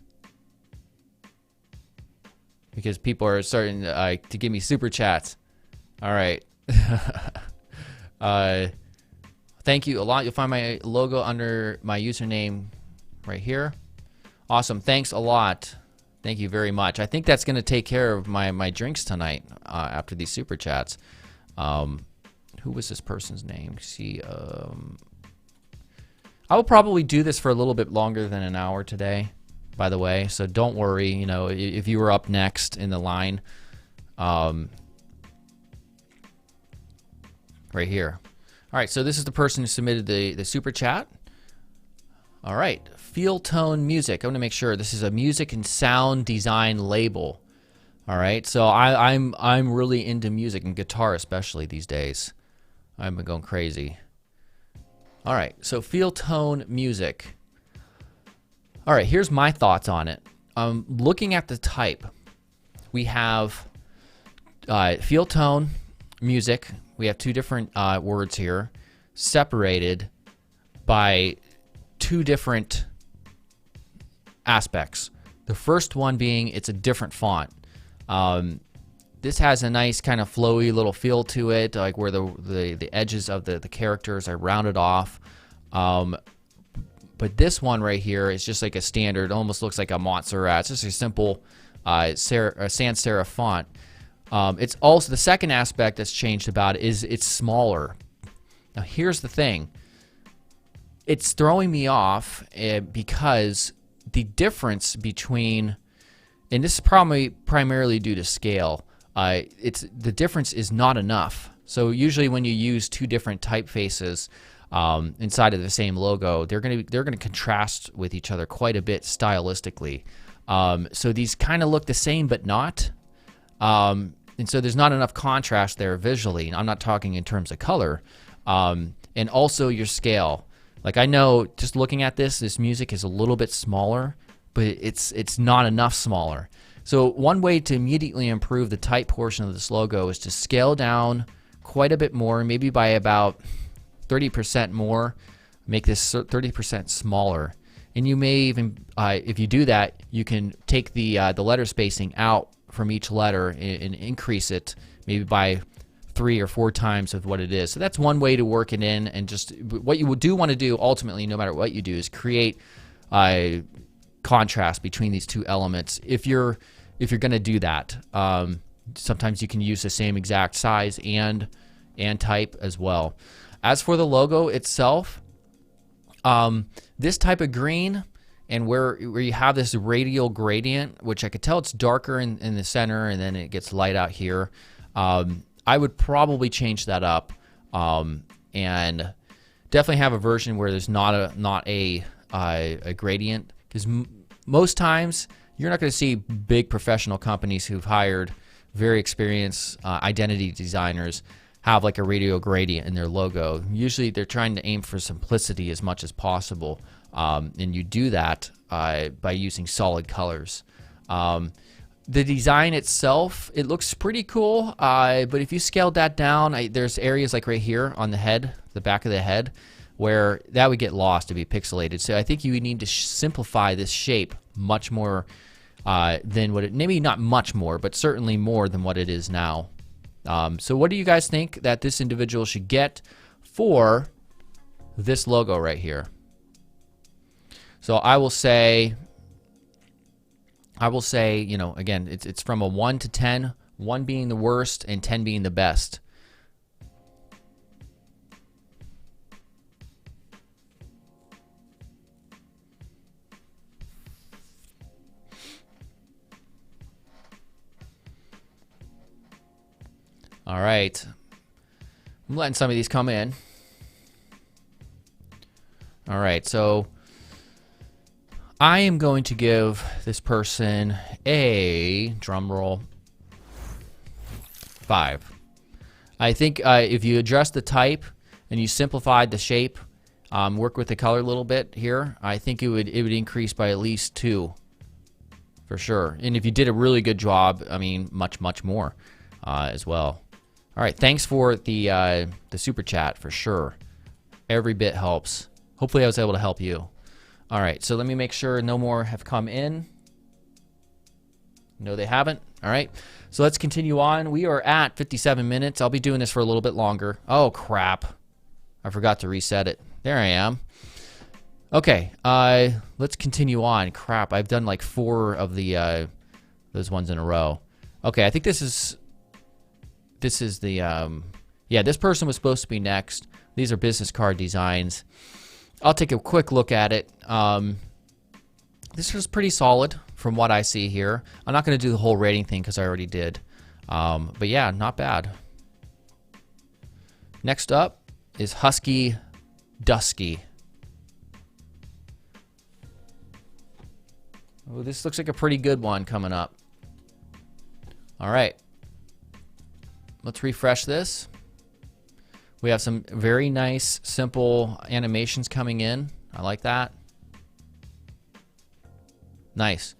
because people are starting to give me super chats. All right. Thank you a lot. You'll find my logo under my username right here. Awesome. Thanks a lot. Thank you very much. I think that's going to take care of my drinks tonight after these super chats. Who was this person's name? See, I will probably do this for a little bit longer than an hour today, by the way. So don't worry. You know, if you were up next in the line, right here. All right. So this is the person who submitted the super chat. All right, Feel Tone Music. I want to make sure this is a music and sound design label. All right, so I'm really into music and guitar especially these days. I've been going crazy. All right, so Feel Tone Music. All right, here's my thoughts on it. Looking at the type, we have Feel Tone Music. We have two different words here, separated by two different aspects. The first one being it's a different font. This has a nice kind of flowy little feel to it, like where the edges of the characters are rounded off. But this one right here is just like a standard, almost looks like a Montserrat. It's just a simple sans serif font. It's also the second aspect that's changed about it is it's smaller. Now here's the thing. It's throwing me off because the difference between, and this is probably primarily due to scale, the difference is not enough. So usually when you use two different typefaces inside of the same logo, they're gonna contrast with each other quite a bit stylistically. So these kind of look the same but not. And so there's not enough contrast there visually. I'm not talking in terms of color. And also your scale. Like I know just looking at this music is a little bit smaller, but it's not enough smaller. So one way to immediately improve the type portion of this logo is to scale down quite a bit more, maybe by about 30% more, make this 30% smaller. And you may even, if you do that, you can take the letter spacing out from each letter and increase it maybe by 3 or 4 times of what it is. So that's one way to work it in. And just what you do want to do ultimately, no matter what you do, is create contrast between these two elements. If you're going to do that, sometimes you can use the same exact size and type as well. As for the logo itself, this type of green and where you have this radial gradient, which I could tell it's darker in the center and then it gets light out here, I would probably change that up and definitely have a version where there's not a gradient, because most times you're not going to see big professional companies who've hired very experienced identity designers have like a radial gradient in their logo. Usually they're trying to aim for simplicity as much as possible, and you do that by using solid colors. The design itself, it looks pretty cool, but if you scaled that down, there's areas like right here on the head, the back of the head, where that would get lost to be pixelated. So I think you would need to simplify this shape much more than what it, maybe not much more, but certainly more than what it is now. So what do you guys think that this individual should get for this logo right here? So I will say, you know, again, it's from a 1 to 10, 1 being the worst and 10 being the best. All right, I'm letting some of these come in. All right, so I am going to give this person a, drum roll, 5. I think if you adjust the type and you simplified the shape, work with the color a little bit here, I think it would increase by at least 2 for sure. And if you did a really good job, I mean, much more as well. All right, thanks for the super chat for sure. Every bit helps. Hopefully I was able to help you. All right, so let me make sure no more have come in. No, they haven't. All right, so let's continue on. We are at 57 minutes. I'll be doing this for a little bit longer. Oh, crap. I forgot to reset it. There I am. Okay, let's continue on. Crap, I've done like 4 of the those ones in a row. Okay, I think this is the, yeah, this person was supposed to be next. These are business card designs. I'll take a quick look at it. This was pretty solid from what I see here. I'm not going to do the whole rating thing because I already did. But yeah, not bad. Next up is Husky Dusky. Oh, this looks like a pretty good one coming up. All right. Let's refresh this. We have some very nice, simple animations coming in. I like that. Nice.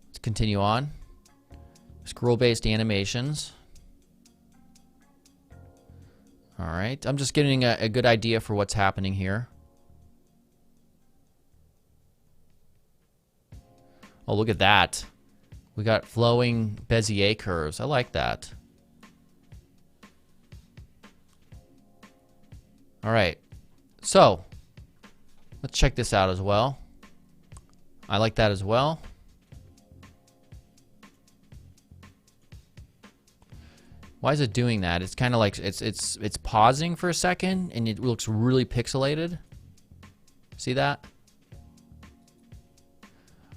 Let's continue on. Scroll-based animations. All right. I'm just getting a good idea for what's happening here. Oh, look at that. We got flowing Bezier curves. I like that. All right, so let's check this out as well. I like that as well. Why is it doing that? It's kind of like it's pausing for a second and it looks really pixelated. See that?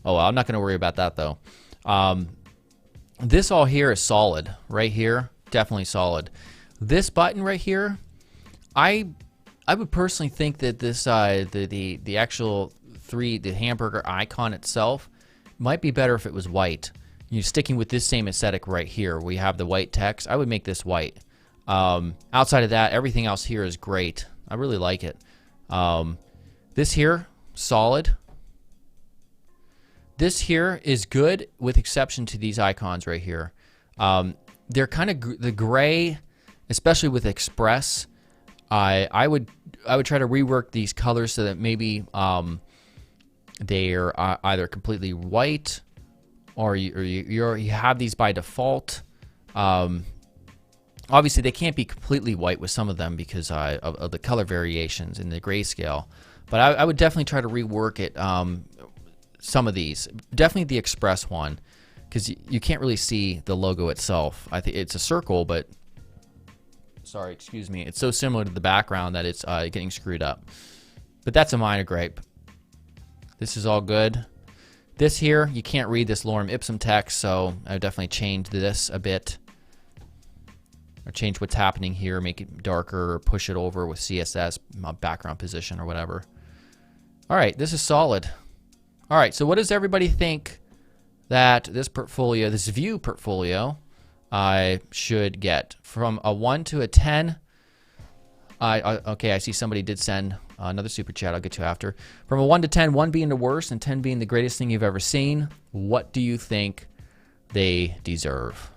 Oh, well, I'm not going to worry about that though. This all here is solid right here, definitely solid. This button right here, I would personally think that this the actual the hamburger icon itself might be better if it was white. sticking with this same aesthetic right here, we have the white text. I would make this white. Outside of that, everything else here is great. I really like it. This here, solid. This here is good with exception to these icons right here. They're kind of the gray, especially with Express. I would try to rework these colors so that maybe they're either completely white or you have these by default. Obviously, they can't be completely white with some of them because of the color variations in the grayscale. But I would definitely try to rework it. Some of these, definitely the Express one, because you can't really see the logo itself. I think it's a circle, but sorry, excuse me. It's so similar to the background that it's getting screwed up. But that's a minor gripe. This is all good. This here, you can't read this lorem ipsum text, so I would definitely change this a bit. Or change what's happening here, make it darker, or push it over with CSS, background position, or whatever. All right, this is solid. All right, so what does everybody think that this portfolio, this Vue portfolio, should get? From a 1 to a 10, okay, I see somebody did send another super chat I'll get to after. From a 1 to 10, 1 being the worst and 10 being the greatest thing you've ever seen, what do you think they deserve?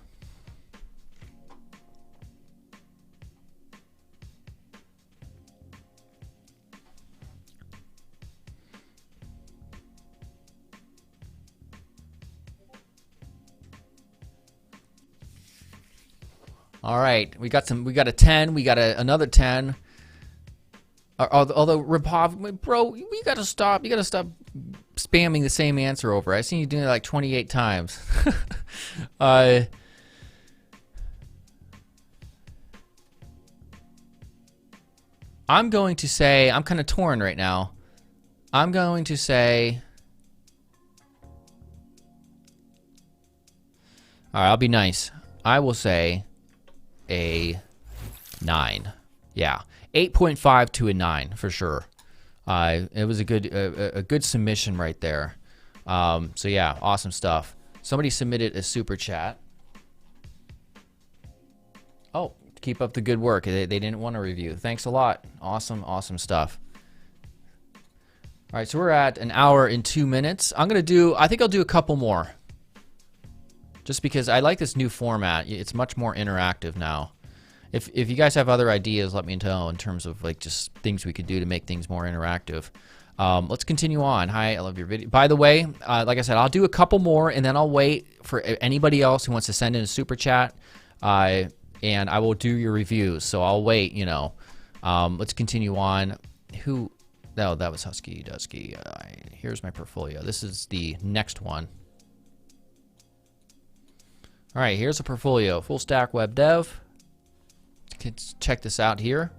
All right, we got a 10, we got another 10. Although Repov, bro, you gotta stop spamming the same answer over. I've seen you doing it like 28 times. I'm going to say, I'm kind of torn right now. I'm going to say, all right, I'll be nice. I will say a 9. Yeah, 8.5 to a 9 for sure. It was a good submission right there. So yeah, awesome stuff. Somebody submitted a super chat. Oh, keep up the good work. They didn't want a review. Thanks a lot. Awesome stuff. All right, so we're at 1 hour and 2 minutes. I think I'll do a couple more. Just because I like this new format. It's much more interactive now. If you guys have other ideas, let me know in terms of like just things we could do to make things more interactive. Let's continue on. Hi, I love your video. By the way, like I said, I'll do a couple more and then I'll wait for anybody else who wants to send in a super chat. And I will do your reviews. So I'll wait, you know. Let's continue on. No, that was Husky Dusky. Here's my portfolio. This is the next one. All right, here's a portfolio. Full stack web dev. Let's check this out here.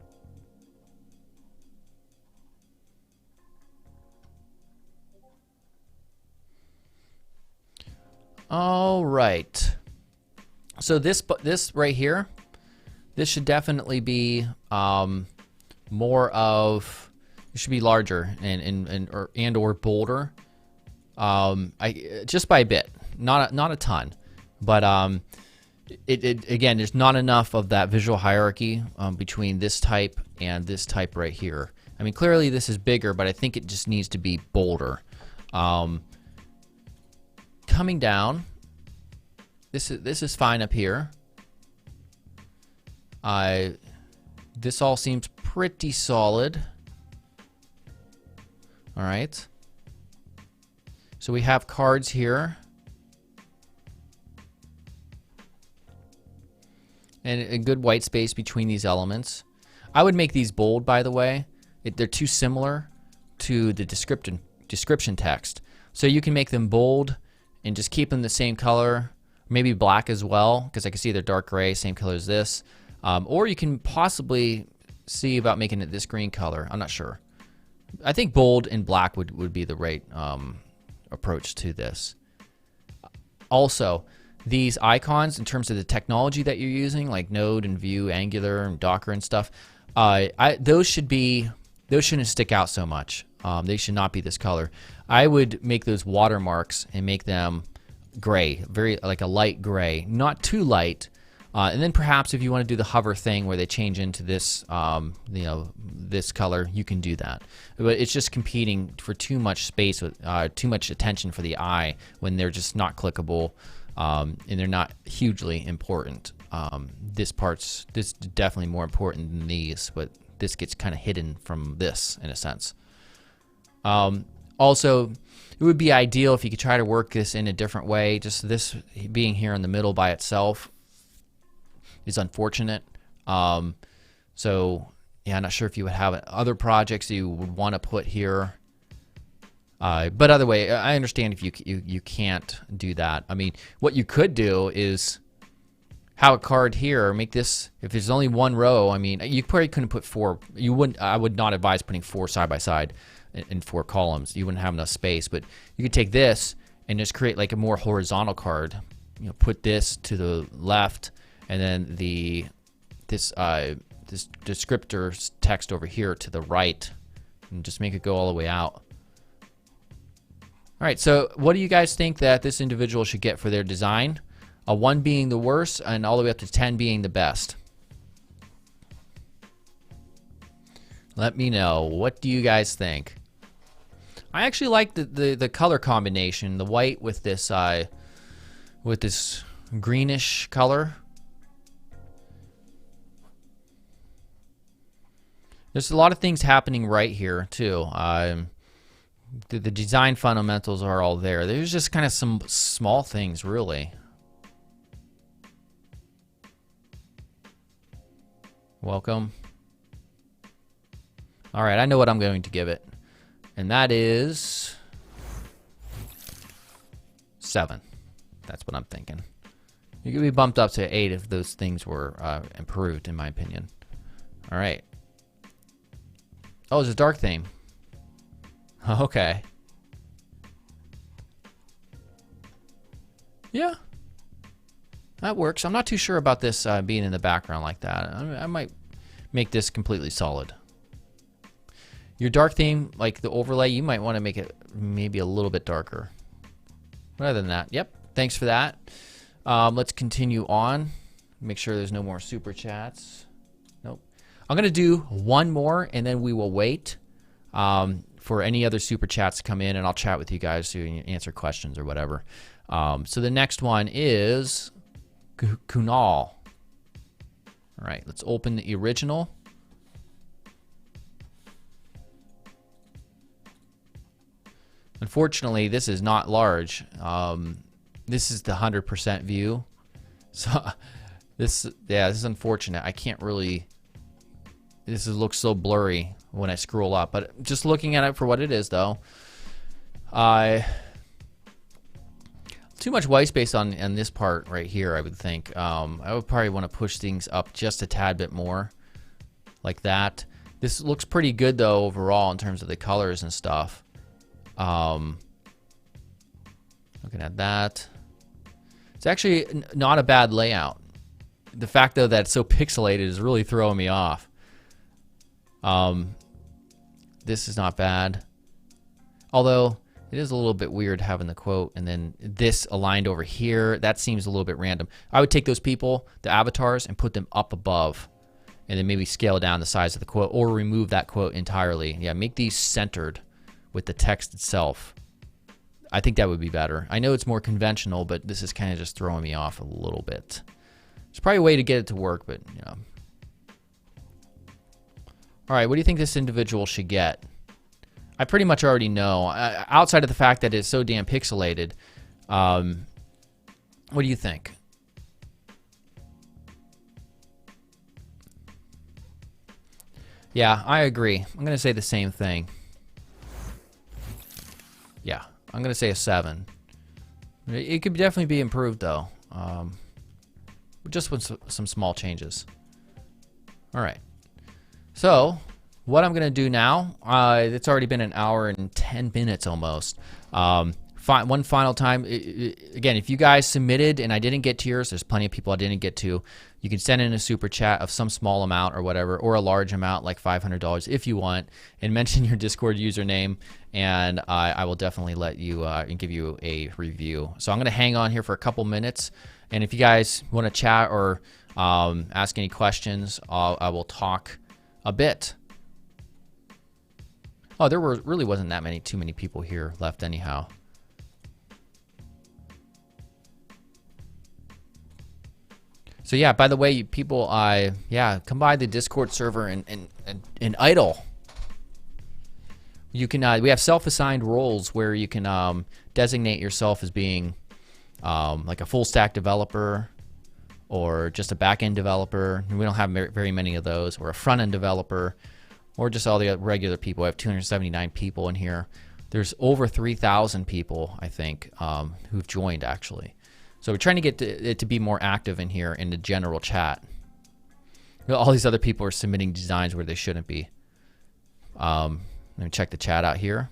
All right. So this right here, this should definitely be more of. It should be larger and or bolder. Just by a bit, not a ton. But again, there's not enough of that visual hierarchy between this type and this type right here. I mean, clearly this is bigger, but I think it just needs to be bolder. Coming down, this is fine up here. This all seems pretty solid. All right. So we have cards here. And a good white space between these elements. I would make these bold, by the way. They're too similar to the description text. So you can make them bold and just keep them the same color. Maybe black as well, because I can see they're dark gray, same color as this. Or you can possibly see about making it this green color. I'm not sure. I think bold and black would be the right approach to this. Also, these icons, in terms of the technology that you're using, like Node and Vue, Angular, and Docker and stuff, those shouldn't stick out so much. They should not be this color. I would make those watermarks and make them gray, very like a light gray, not too light. And then perhaps if you want to do the hover thing where they change into this, this color, you can do that. But it's just competing for too much space, with too much attention for the eye when they're just not clickable, and they're not hugely important. This is definitely more important than these, but this gets kind of hidden from this in a sense. Also, it would be ideal if you could try to work this in a different way. Just this being here in the middle by itself is unfortunate. So yeah, I'm not sure if you would have other projects you would want to put here. But other way, I understand if you can't do that. I mean, what you could do is have a card here, make this, if there's only one row, I mean, you probably couldn't put four. I would not advise putting four side by side in four columns. You wouldn't have enough space, but you could take this and just create like a more horizontal card. You know, put this to the left, and then this descriptor text over here to the right, and just make it go all the way out. All right, so what do you guys think that this individual should get for their design? A 1 being the worst, and all the way up to 10 being the best. Let me know. What do you guys think? I actually like the color combination, the white with this greenish color. There's a lot of things happening right here too. The design fundamentals are all there. There's just kind of some small things, really. Welcome. All right, I know what I'm going to give it, and that is 7. That's what I'm thinking. You could be bumped up to 8 if those things were improved, in my opinion. All right. Oh, it's a dark theme. Okay. Yeah. That works. I'm not too sure about this being in the background like that. I might make this completely solid. Your dark theme, like the overlay, you might want to make it maybe a little bit darker. But other than that, yep. Thanks for that. Let's continue on. Make sure there's no more super chats. Nope. I'm going to do one more, and then we will wait for any other super chats to come in, and I'll chat with you guys to answer questions or whatever. So the next one is Kunal. All right, let's open the original. Unfortunately, this is not large. This is the 100% view. So this is unfortunate. I can't really, looks so blurry when I scroll up, but just looking at it for what it is though, too much white space on this part right here, I would think. I would probably want to push things up just a tad bit more, like that. This looks pretty good though overall in terms of the colors and stuff. Looking at that, it's actually not a bad layout. The fact though that it's so pixelated is really throwing me off. This is not bad, although it is a little bit weird having the quote and then this aligned over here. That seems a little bit random. I would take those people, the avatars, and put them up above, and then maybe scale down the size of the quote or remove that quote entirely. Yeah, make these centered with the text itself. I think that would be better. I know it's more conventional, but this is kind of just throwing me off a little bit. There's probably a way to get it to work, but you know. All right, what do you think this individual should get? I pretty much already know. Outside of the fact that it's so damn pixelated, what do you think? Yeah, I agree. I'm going to say the same thing. Yeah, I'm going to say a 7. It could definitely be improved, though. Just with some small changes. All right. So, what I'm going to do now, it's already been an hour and 10 minutes almost. One final time. Again, if you guys submitted and I didn't get to yours, there's plenty of people I didn't get to. You can send in a super chat of some small amount or whatever, or a large amount like $500 if you want, and mention your Discord username, and I will definitely let you and give you a review. So I'm going to hang on here for a couple minutes, and if you guys want to chat or ask any questions, I will talk a bit. Oh, there really wasn't too many people here left anyhow. So yeah, by the way, people, come by the Discord server and idle. You can we have self-assigned roles where you can designate yourself as being like a full stack developer or just a back-end developer. We don't have very many of those, or a front-end developer, or just all the regular people. I have 279 people in here. There's over 3,000 people, I think, who've joined actually. So we're trying to get it to be more active in here in the general chat. All these other people are submitting designs where they shouldn't be. Let me check the chat out here.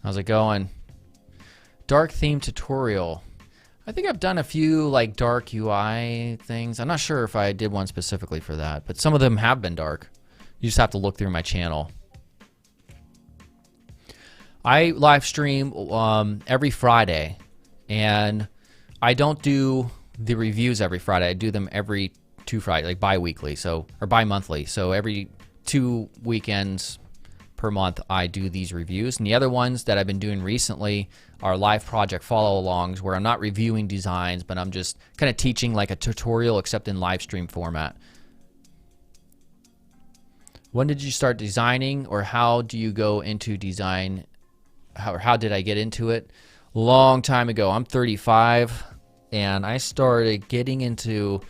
How's it going? Dark theme tutorial. I think I've done a few like dark UI things. I'm not sure if I did one specifically for that, but some of them have been dark. You just have to look through my channel. I live stream every Friday, and I don't do the reviews every Friday. I do them every 2 Fridays, like bi-weekly, or bi-monthly. So every 2 weekends per month I do these reviews, and the other ones that I've been doing recently are live project follow-alongs where I'm not reviewing designs, but I'm just kind of teaching like a tutorial except in live stream format. When did you start designing, or how do you go into design? How did I get into it? Long time ago. I'm 35, and I started getting into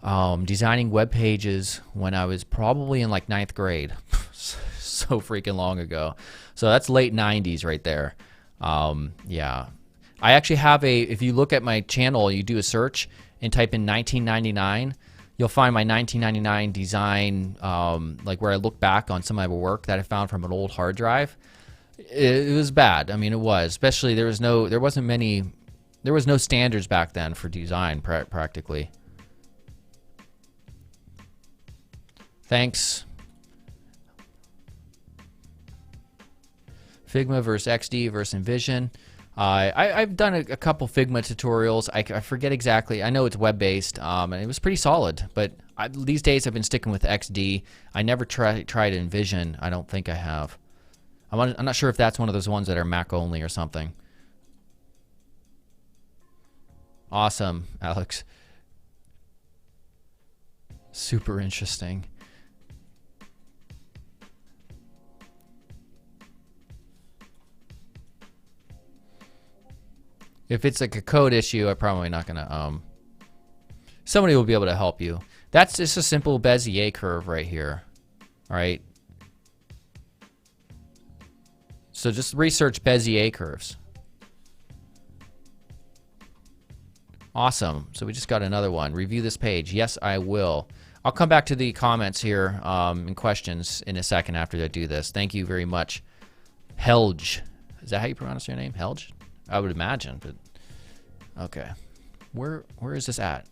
designing web pages when I was probably in like 9th grade. So freaking long ago. So that's late 90s right there. Yeah. I actually have if you look at my channel, you do a search and type in 1999, you'll find my 1999 design, like where I look back on some of my work that I found from an old hard drive. It was bad. I mean, it was, especially there was no standards back then for design practically. Thanks. Figma versus XD versus InVision. I've done a couple Figma tutorials. I forget exactly. I know it's web-based, and it was pretty solid. But these days I've been sticking with XD. I never tried InVision. I don't think I have. I'm not sure if that's one of those ones that are Mac only or something. Awesome, Alex. Super interesting. If it's like a code issue, I'm probably not gonna, somebody will be able to help you. That's just a simple Bezier curve right here, all right? So just research Bezier curves. Awesome, so we just got another one. Review this page. Yes, I will. I'll come back to the comments here and questions in a second after I do this. Thank you very much. Helge, is that how you pronounce your name, Helge? I would imagine, but okay. Where is this at?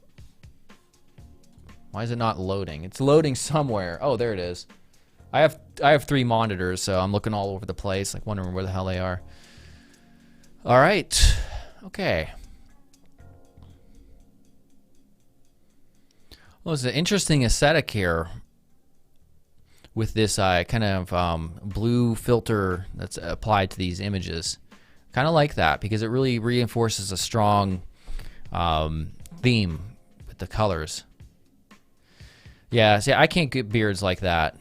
Why is it not loading? It's loading somewhere. Oh, there it is. I have 3 monitors, so I'm looking all over the place, like wondering where the hell they are. All right. Okay. Well, it's an interesting aesthetic here with this kind of blue filter that's applied to these images. Kind of like that because it really reinforces a strong theme with the colors. Yeah, see, I can't get beards like that.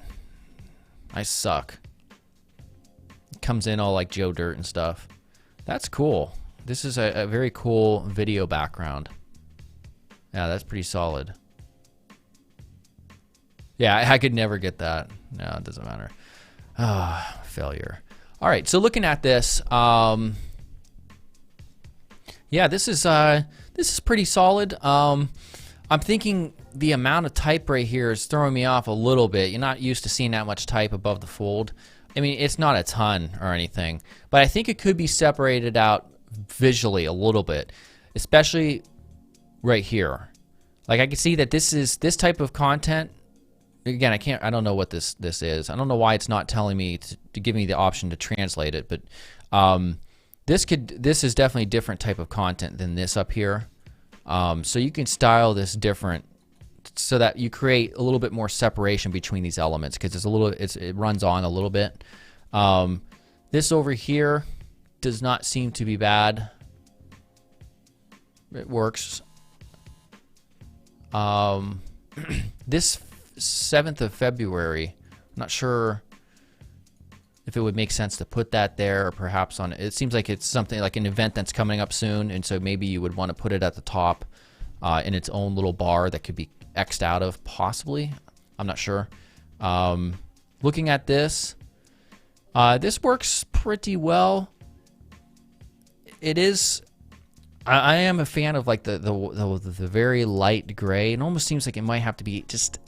I suck. It comes in all like Joe Dirt and stuff. That's cool. This is a very cool video background. Yeah, that's pretty solid. Yeah, I could never get that. No, it doesn't matter. Ah, failure. All right, so looking at this, yeah, this is pretty solid. I'm thinking the amount of type right here is throwing me off a little bit. You're not used to seeing that much type above the fold. I mean, it's not a ton or anything, but I think it could be separated out visually a little bit, especially right here. Like I can see that this type of content. Again, I don't know what this is. I don't know why it's not telling me to give me the option to translate it, but this is definitely a different type of content than this up here. So you can style this different so that you create a little bit more separation between these elements, because it runs on a little bit. This over here does not seem to be bad. It works. This 7th of February, I'm not sure if it would make sense to put that there, or perhaps on it seems like it's something like an event that's coming up soon, and so maybe you would want to put it at the top in its own little bar that could be X'd out of, possibly. I'm not sure. Looking at this, this works pretty well. It is. I am a fan of like the very light gray. It almost seems like it might have to be just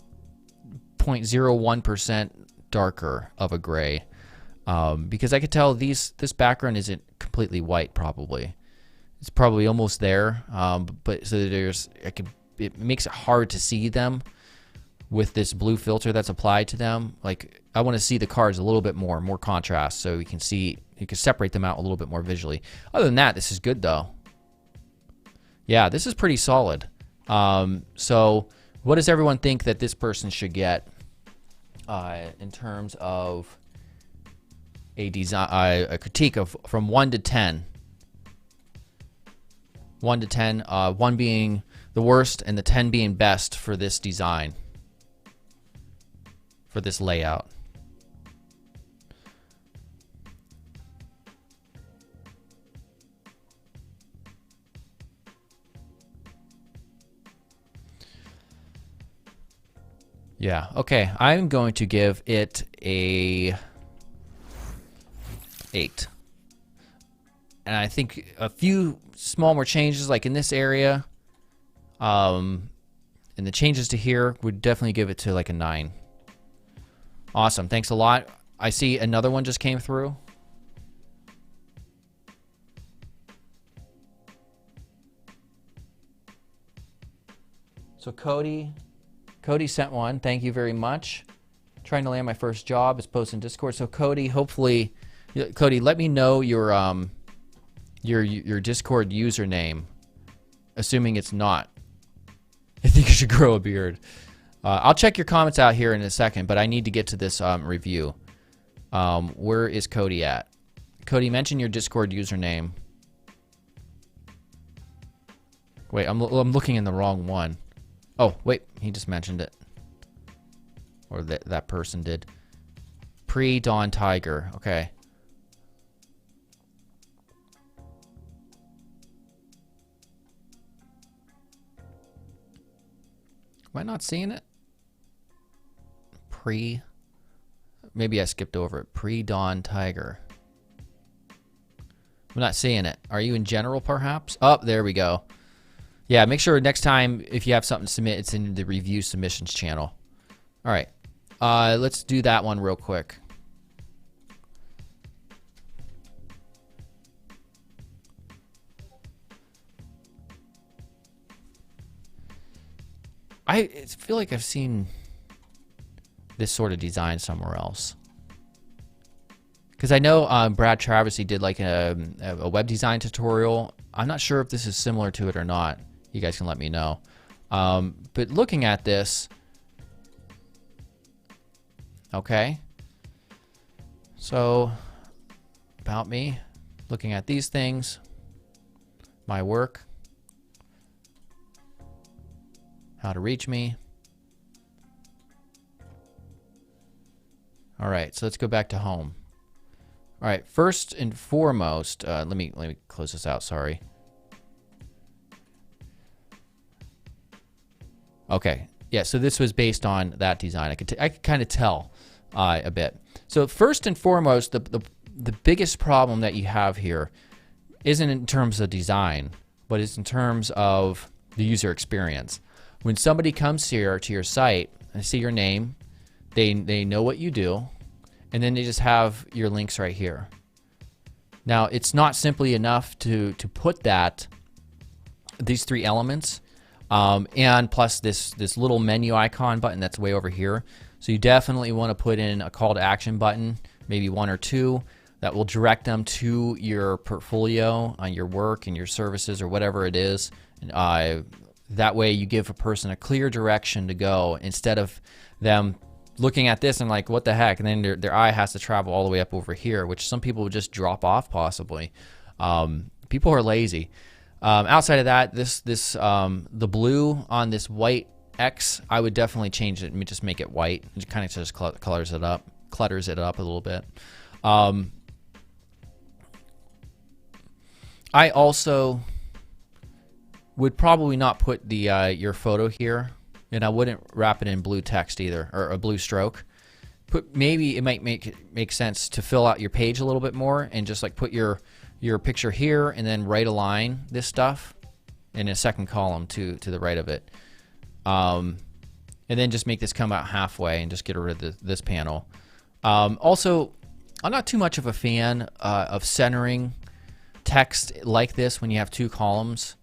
0.01% darker of a gray, because I could tell this background isn't completely white. Probably it's probably almost there, but so it makes it hard to see them with this blue filter that's applied to them. Like I want to see the cards a little bit more contrast, so you can separate them out a little bit more visually. Other than that, this is good though. Yeah, this is pretty solid. So what does everyone think that this person should get in terms of a design, a critique of from 1 to 10? 1 to 10, 1 being the worst and the 10 being best for this design, for this layout. Yeah, okay. I'm going to give it a 8. And I think a few small more changes, like in this area, and the changes to here would definitely give it to like a 9. Awesome, thanks a lot. I see another one just came through. So Cody sent one. Thank you very much. Trying to land my first job is posted in Discord. So Cody, hopefully, Cody, let me know your Discord username, assuming it's not. I think you should grow a beard. I'll check your comments out here in a second, but I need to get to this review. Where is Cody at? Cody, mention your Discord username. Wait, I'm looking in the wrong one. Oh, wait, he just mentioned it. Or that person did. Pre-Dawn Tiger. Okay. Am I not seeing it? Maybe I skipped over it. Pre-Dawn Tiger. I'm not seeing it. Are you in general, perhaps? Oh, there we go. Yeah, make sure next time if you have something to submit, it's in the review submissions channel. All right, let's do that one real quick. I feel like I've seen this sort of design somewhere else. Because I know Brad Travesty did like a web design tutorial. I'm not sure if this is similar to it or not. You guys can let me know. But looking at this, okay. So, about me, looking at these things, my work, how to reach me. All right, so let's go back to home. All right, first and foremost, let me close this out. Sorry. Okay, yeah, so this was based on that design. I could kind of tell a bit. So first and foremost, the biggest problem that you have here isn't in terms of design, but it's in terms of the user experience. When somebody comes here to your site and see your name, they know what you do, and then they just have your links right here. Now, it's not simply enough to put these three elements, and plus this little menu icon button that's way over here. So you definitely want to put in a call to action button, maybe one or two, that will direct them to your portfolio on your work and your services or whatever it is. That way you give a person a clear direction to go instead of them looking at this and like, what the heck? And then their eye has to travel all the way up over here, which some people would just drop off possibly. People are lazy. Outside of that, the blue on this white X, I would definitely change it and just make it white. It kind of just clutters it up a little bit. I also would probably not put your photo here, and I wouldn't wrap it in blue text either, or a blue stroke. Maybe it might make sense to fill out your page a little bit more and just like put your picture here and then right align this stuff in a second column to the right of it. And then just make this come out halfway and just get rid of this panel. Also, I'm not too much of a fan of centering text like this when you have two columns.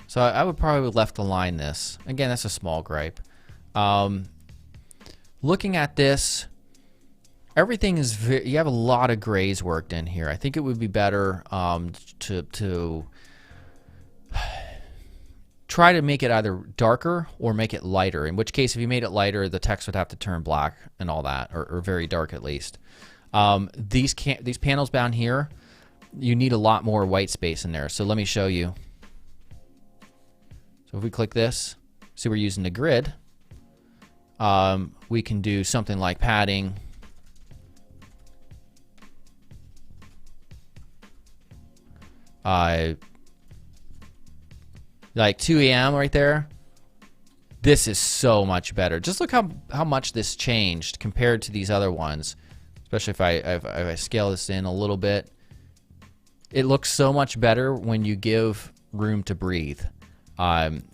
So I would probably left align this. Again, that's a small gripe. Looking at this, everything is you have a lot of grays worked in here. I think it would be better to try to make it either darker or make it lighter. In which case, if you made it lighter, the text would have to turn black and all that, or very dark at least. These panels down here, you need a lot more white space in there. So let me show you. So if we click this, see we're using the grid. We can do something like padding. Like 2 a.m. right there. This is so much better. Just look how much this changed compared to these other ones. Especially if I scale this in a little bit. It looks so much better when you give room to breathe. When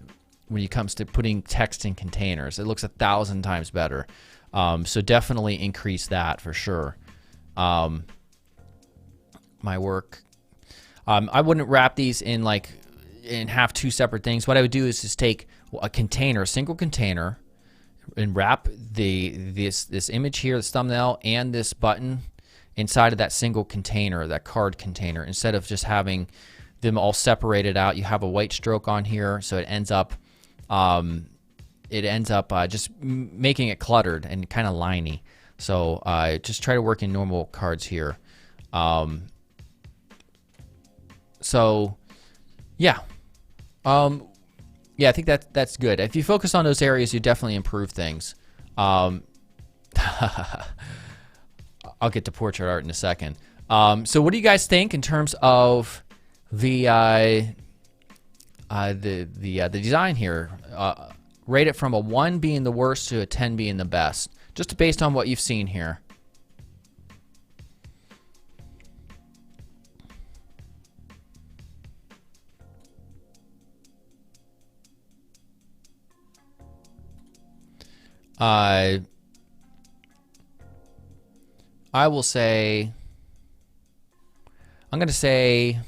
it comes to putting text in containers, it looks 1,000 times better. So definitely increase that for sure. My work. I wouldn't wrap these in and have two separate things. What I would do is just take a container, a single container, and wrap this image here, this thumbnail, and this button inside of that single container, that card container. Instead of just having them all separated out, you have a white stroke on here, so it ends up just making it cluttered and kind of liney. So just try to work in normal cards here. So yeah. Yeah, I think that's good. If you focus on those areas, you definitely improve things. I'll get to portrait art in a second. So what do you guys think in terms of the design here? Rate it from a 1 being the worst to a 10 being the best, just based on what you've seen here. I will say, I'm going to say,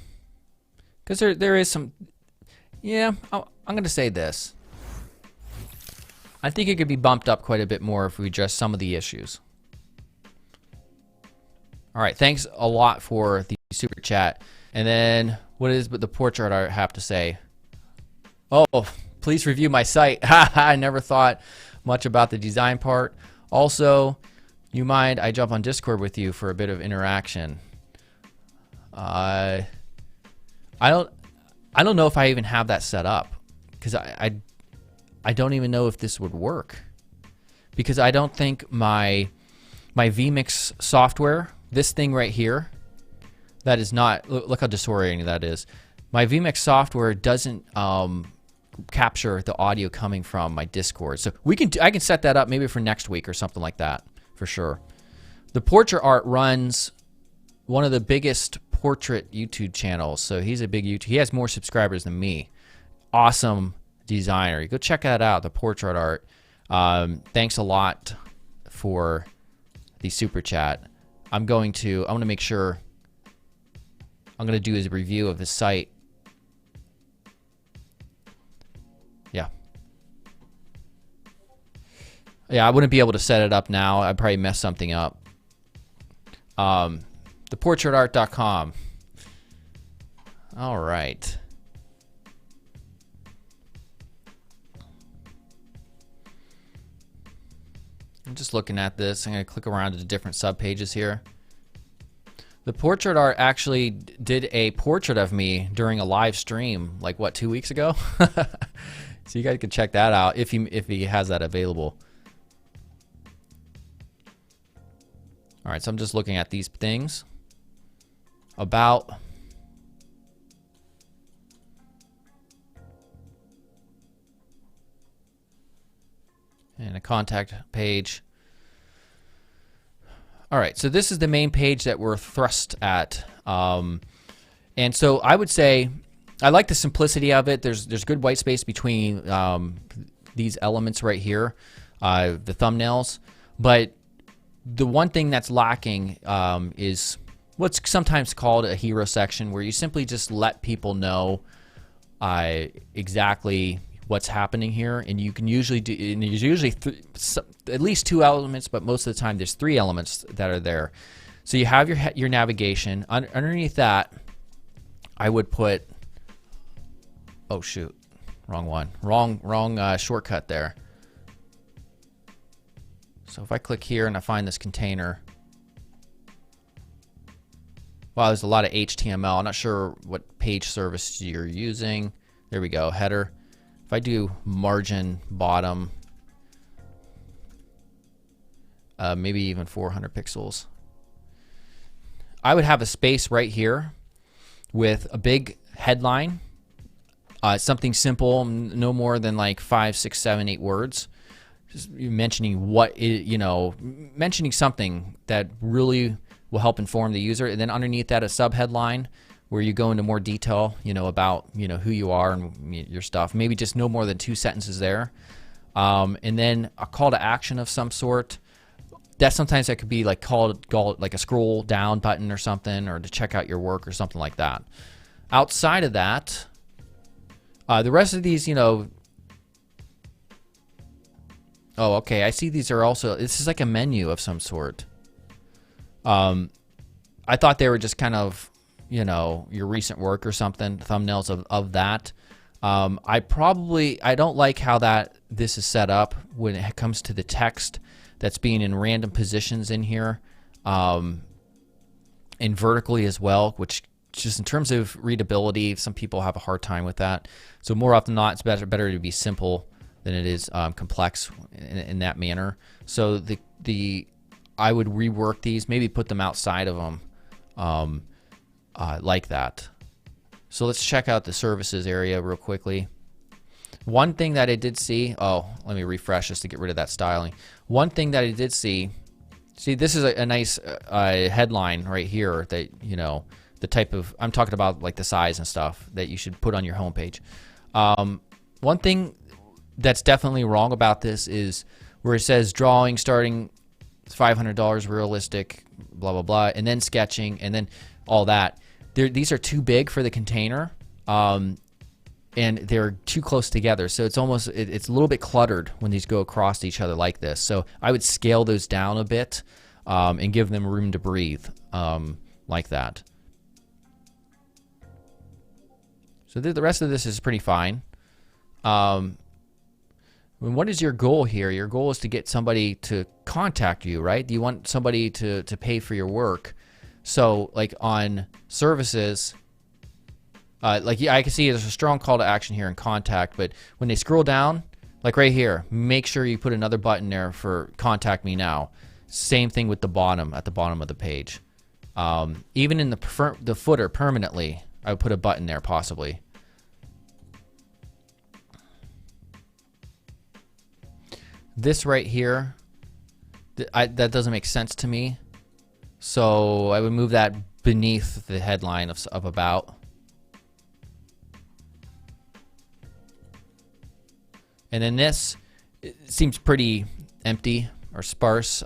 because there is some, yeah, I'm going to say this. I think it could be bumped up quite a bit more if we address some of the issues. All right, thanks a lot for the super chat. And then what is the portrait art have to say? Oh, please review my site. I never thought much about the design part. Also, you mind I jump on Discord with you for a bit of interaction? I don't know if I even have that set up, because I don't even know if this would work, because I don't think my vMix software, this thing right here, that is not, look how disorienting that is. My vMix software doesn't capture the audio coming from my Discord. So I can set that up maybe for next week or something like that, for sure. The portrait art runs one of the biggest portrait YouTube channels. So he's a big YouTube. He has more subscribers than me. Awesome designer. Go check that out, the portrait art. Thanks a lot for the super chat. I'm going to make sure I'm going to do his review of his site. Yeah. Yeah, I wouldn't be able to set it up now. I'd probably mess something up. Theportraitart.com. All right. I'm just looking at this. I'm going to click around to the different subpages here. The Portrait Art actually did a portrait of me during a live stream, like what, 2 weeks ago? So you guys can check that out if he has that available. All right, so I'm just looking at these things. About. And a contact page. All right, so this is the main page that we're thrust at. And so I would say I like the simplicity of it. There's good white space between these elements right here, the thumbnails. But the one thing that's lacking is what's sometimes called a hero section, where you simply just let people know exactly what's happening here, and you can usually do. And there's usually at least 2 elements, but most of the time there's 3 elements that are there. So you have your navigation. Underneath that, I would put. Oh shoot, wrong one. Wrong shortcut there. So if I click here and I find this container. Wow, there's a lot of HTML. I'm not sure what page service you're using. There we go, header. If I do margin bottom, maybe even 400 pixels, I would have a space right here with a big headline, something simple, no more than like 5, 6, 7, 8 words, just mentioning mentioning something that really will help inform the user, and then underneath that a subheadline where you go into more detail, about who you are and your stuff. Maybe just no more than 2 sentences there, and then a call to action of some sort. Sometimes that could be like called like a scroll down button or something, or to check out your work or something like that. Outside of that, the rest of these, Oh, okay. I see these are also. This is like a menu of some sort. I thought they were just kind of, your recent work or something, thumbnails of that. I don't like how this is set up when it comes to the text that's being in random positions in here, and vertically as well, which just in terms of readability, some people have a hard time with that. So more often than not, it's better to be simple than it is complex in that manner. So I would rework these, maybe put them outside of them, like that. So let's check out the services area real quickly. One thing that I did see, let me refresh this to get rid of that styling. One thing that I did see, this is a nice headline right here that, the type of, I'm talking about like the size and stuff that you should put on your homepage. One thing that's definitely wrong about this is where it says drawing starting $500 realistic, blah, blah, blah, and then sketching, and then all that. These are too big for the container, and they're too close together. So it's almost, it's a little bit cluttered when these go across each other like this. So I would scale those down a bit, and give them room to breathe, like that. So the rest of this is pretty fine. What is your goal here? Your goal is to get somebody to contact you, right? You want somebody to pay for your work. So like on services, I can see there's a strong call to action here in contact, but when they scroll down, like right here, make sure you put another button there for contact me now. Same thing with the bottom, at the bottom of the page. Even in the footer permanently, I would put a button there possibly. This right here, that doesn't make sense to me. So I would move that beneath the headline of about. And then this, it seems pretty empty or sparse.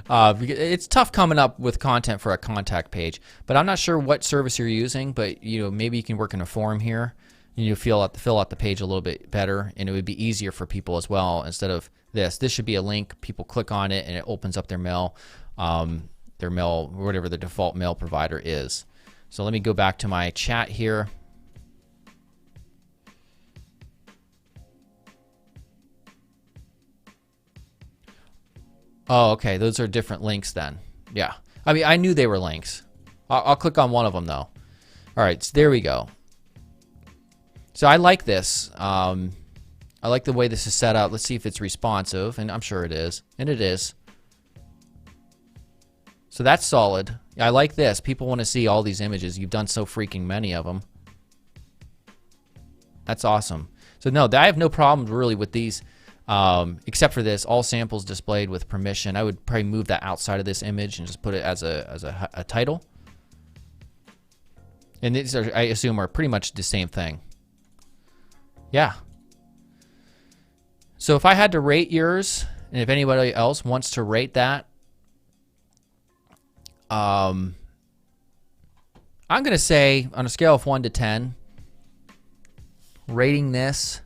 It's tough coming up with content for a contact page, but I'm not sure what service you're using, but maybe you can work in a form here. You fill out the page a little bit better, and it would be easier for people as well. Instead of this should be a link. People click on it, and it opens up their mail, whatever the default mail provider is. So let me go back to my chat here. Oh, okay. Those are different links then. Yeah. I mean, I knew they were links. I'll click on one of them, though. All right. So there we go. So I like this. I like the way this is set up. Let's see if it's responsive. And I'm sure it is. And it is. So that's solid. I like this. People want to see all these images. You've done so freaking many of them. That's awesome. So no, I have no problem really with these. Except for this, all samples displayed with permission. I would probably move that outside of this image and just put it as a title. And these are, I assume, are pretty much the same thing. Yeah. So if I had to rate yours, and if anybody else wants to rate that, I'm gonna say on a scale of 1 to 10, rating this.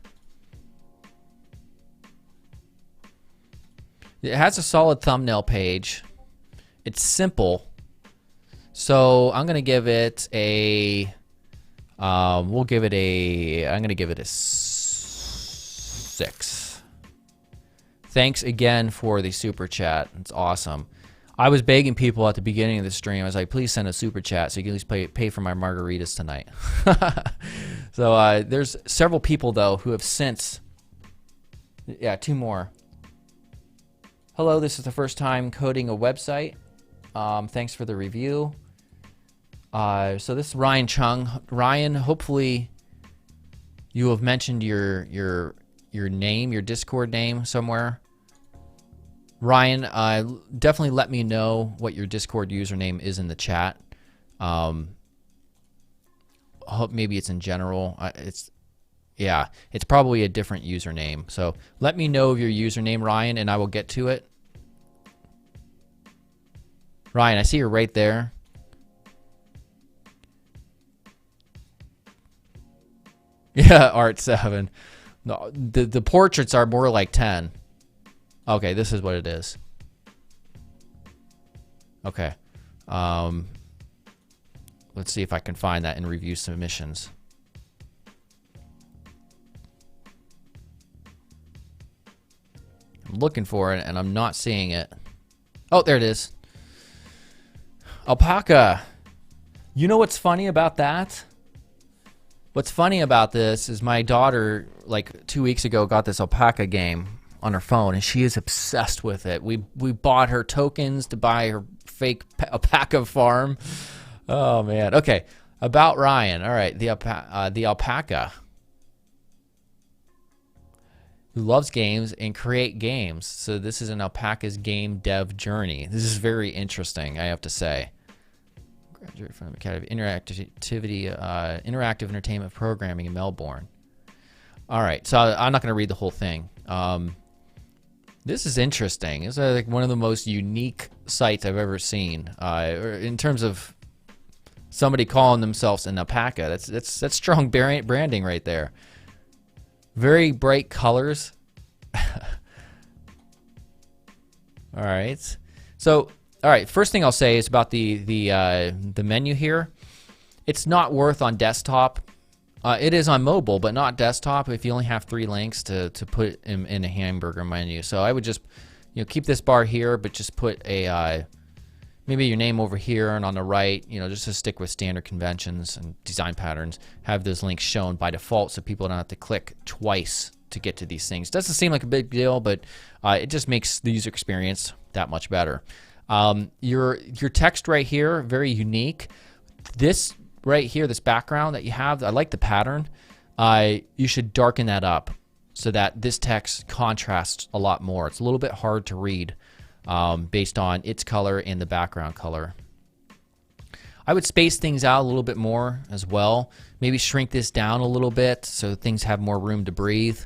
It has a solid thumbnail page. It's simple. So I'm going to give it a, I'm going to give it a 6. Thanks again for the super chat. It's awesome. I was begging people at the beginning of the stream. I was like, please send a super chat so you can at least pay for my margaritas tonight. So there's several people, though, who have since, yeah, 2 more. Hello, this is the first time coding a website. Thanks for the review. So this is Ryan Chung. Ryan, hopefully you have mentioned your name, your Discord name somewhere. Ryan, definitely let me know what your Discord username is in the chat. I hope maybe it's in general. Yeah, it's probably a different username. So let me know of your username, Ryan, and I will get to it. Ryan, I see you're right there. Yeah, Art7. No, the portraits are more like 10. Okay, this is what it is. Okay. Let's see if I can find that in review submissions. I'm looking for it, and I'm not seeing it. Oh, there it is. Alpaca. You know what's funny about that? What's funny about this is my daughter, like 2 weeks ago, got this Alpaca game on her phone, and she is obsessed with it. We bought her tokens to buy her fake alpaca farm. Oh, man. Okay, about Ryan. All right, the alpaca who loves games and create games. So this is an alpaca's game dev journey. This is very interesting, I have to say. Graduate from the Academy of Interactive Entertainment Programming in Melbourne. All right, so I'm not going to read the whole thing. This is interesting. It's like one of the most unique sites I've ever seen in terms of somebody calling themselves an alpaca. That's strong branding right there. Very bright colors. All right. So, all right. First thing I'll say is about the menu here. It's not worth on desktop. It is on mobile, but not desktop. If you only have 3 links to put in a hamburger menu, so I would just keep this bar here, but just put a maybe your name over here and on the right. Just to stick with standard conventions and design patterns. Have those links shown by default, so people don't have to click twice to get to these things. Doesn't seem like a big deal, but it just makes the user experience that much better. Your text right here, very unique. This right here, this background that you have, I like the pattern. You should darken that up so that this text contrasts a lot more. It's a little bit hard to read based on its color and the background color. I would space things out a little bit more as well. Maybe shrink this down a little bit so things have more room to breathe.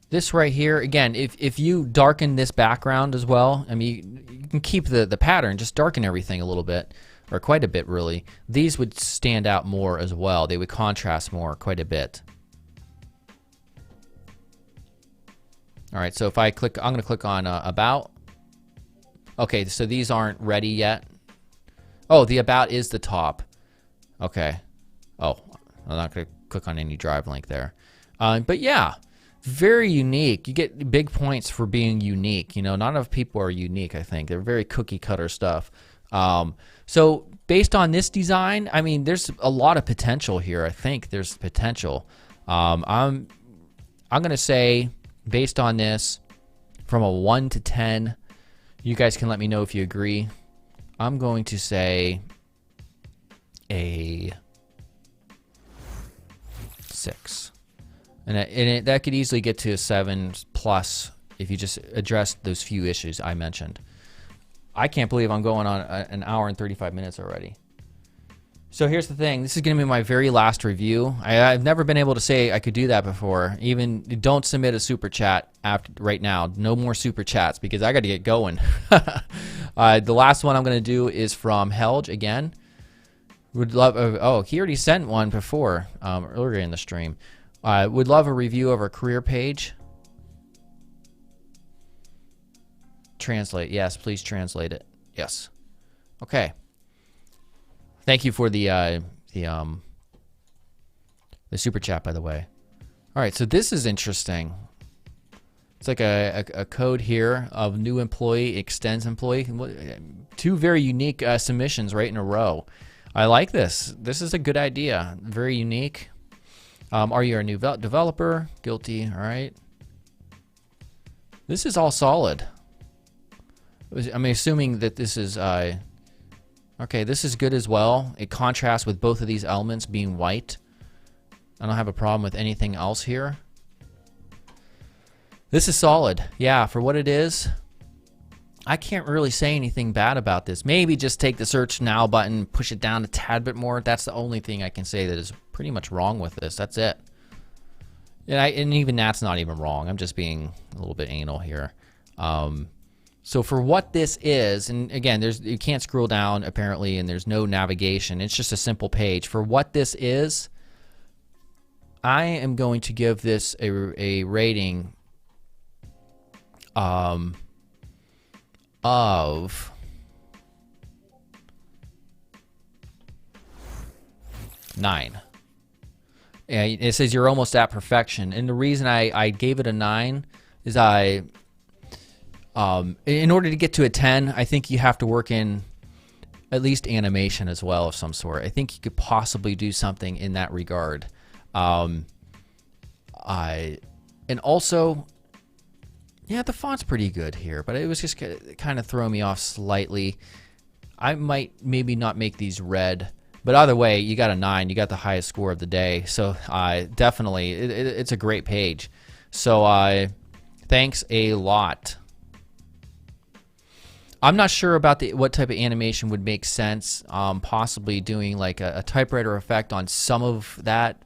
This right here, again, if you darken this background as well, I mean, you can keep the pattern, just darken everything a little bit, or quite a bit really. These would stand out more as well. They would contrast more quite a bit. All right, so if I click, I'm going to click on About. Okay, so these aren't ready yet. Oh, the About is the top. Okay. Oh, I'm not going to click on any drive link there. But yeah, very unique. You get big points for being unique. You know, not enough people are unique, I think. They're very cookie cutter stuff. So based on this design, I mean, there's a lot of potential here. I think there's potential. I'm going to say, based on this, from a 1 to 10, you guys can let me know if you agree. I'm going to say a 6. And that could easily get to a 7 plus if you just address those few issues I mentioned. I can't believe I'm going on an hour and 35 minutes already. So here's the thing. This is going to be my very last review. I've never been able to say I could do that before. Even don't submit a super chat right now. No more super chats because I got to get going. The last one I'm going to do is from Helge again. Would love. Oh, he already sent one before earlier in the stream. Would love a review of our career page. Translate. Yes, please translate it. Yes. Okay. Thank you for the super chat, by the way. All right, so this is interesting. It's like a code here of new employee extends employee. 2 very unique submissions right in a row. I like this. This is a good idea. Very unique. Are you a new developer? Guilty. All right. This is all solid. I'm assuming that this is okay, this is good as well. It contrasts with both of these elements being white. I don't have a problem with anything else here. This is solid. Yeah, for what it is, I can't really say anything bad about this. Maybe just take the search now button, push it down a tad bit more. That's the only thing I can say that is pretty much wrong with this. That's it. And even that's not even wrong. I'm just being a little bit anal here. So for what this is, and again, you can't scroll down apparently, and there's no navigation. It's just a simple page. For what this is, I am going to give this a rating of 9. Yeah, it says you're almost at perfection, and the reason I gave it a 9 is in order to get to a 10, I think you have to work in at least animation as well of some sort. I think you could possibly do something in that regard. And also, yeah, the font's pretty good here, but it was just kind of throwing me off slightly. I might maybe not make these red, but either way, you got a 9. You got the highest score of the day. So definitely, it's a great page. So thanks a lot. I'm not sure about what type of animation would make sense. Possibly doing like a typewriter effect on some of that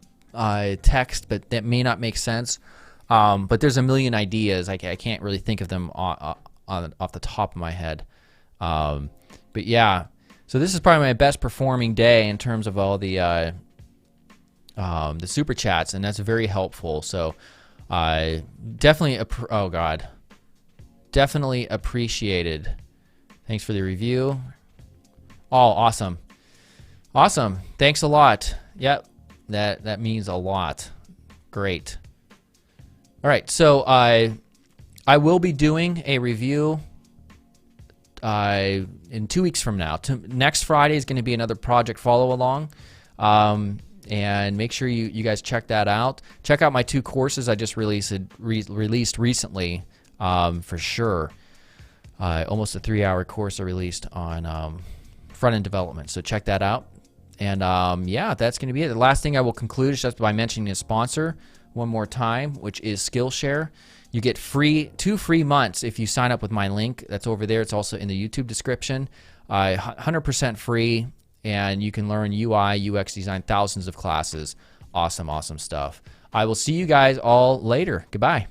text, but that may not make sense. But there's a million ideas. I can't really think of them off the top of my head. But yeah, so this is probably my best performing day in terms of all the super chats, and that's very helpful. So definitely, definitely appreciated. Thanks for the review. Oh, awesome. Awesome. Thanks a lot. Yep, that means a lot. Great. All right, so I will be doing a review in 2 weeks from now. Next Friday is going to be another project follow along, and make sure you guys check that out. Check out my 2 courses I just released recently, for sure. Almost a 3-hour course I released on front-end development, so check that out. And yeah, that's going to be it. The last thing I will conclude is just by mentioning a sponsor. one more time, which is Skillshare. You get 2 free months if you sign up with my link. That's over there. It's also in the YouTube description. 100% free, and you can learn UI, UX design, thousands of classes. Awesome, awesome stuff. I will see you guys all later. Goodbye.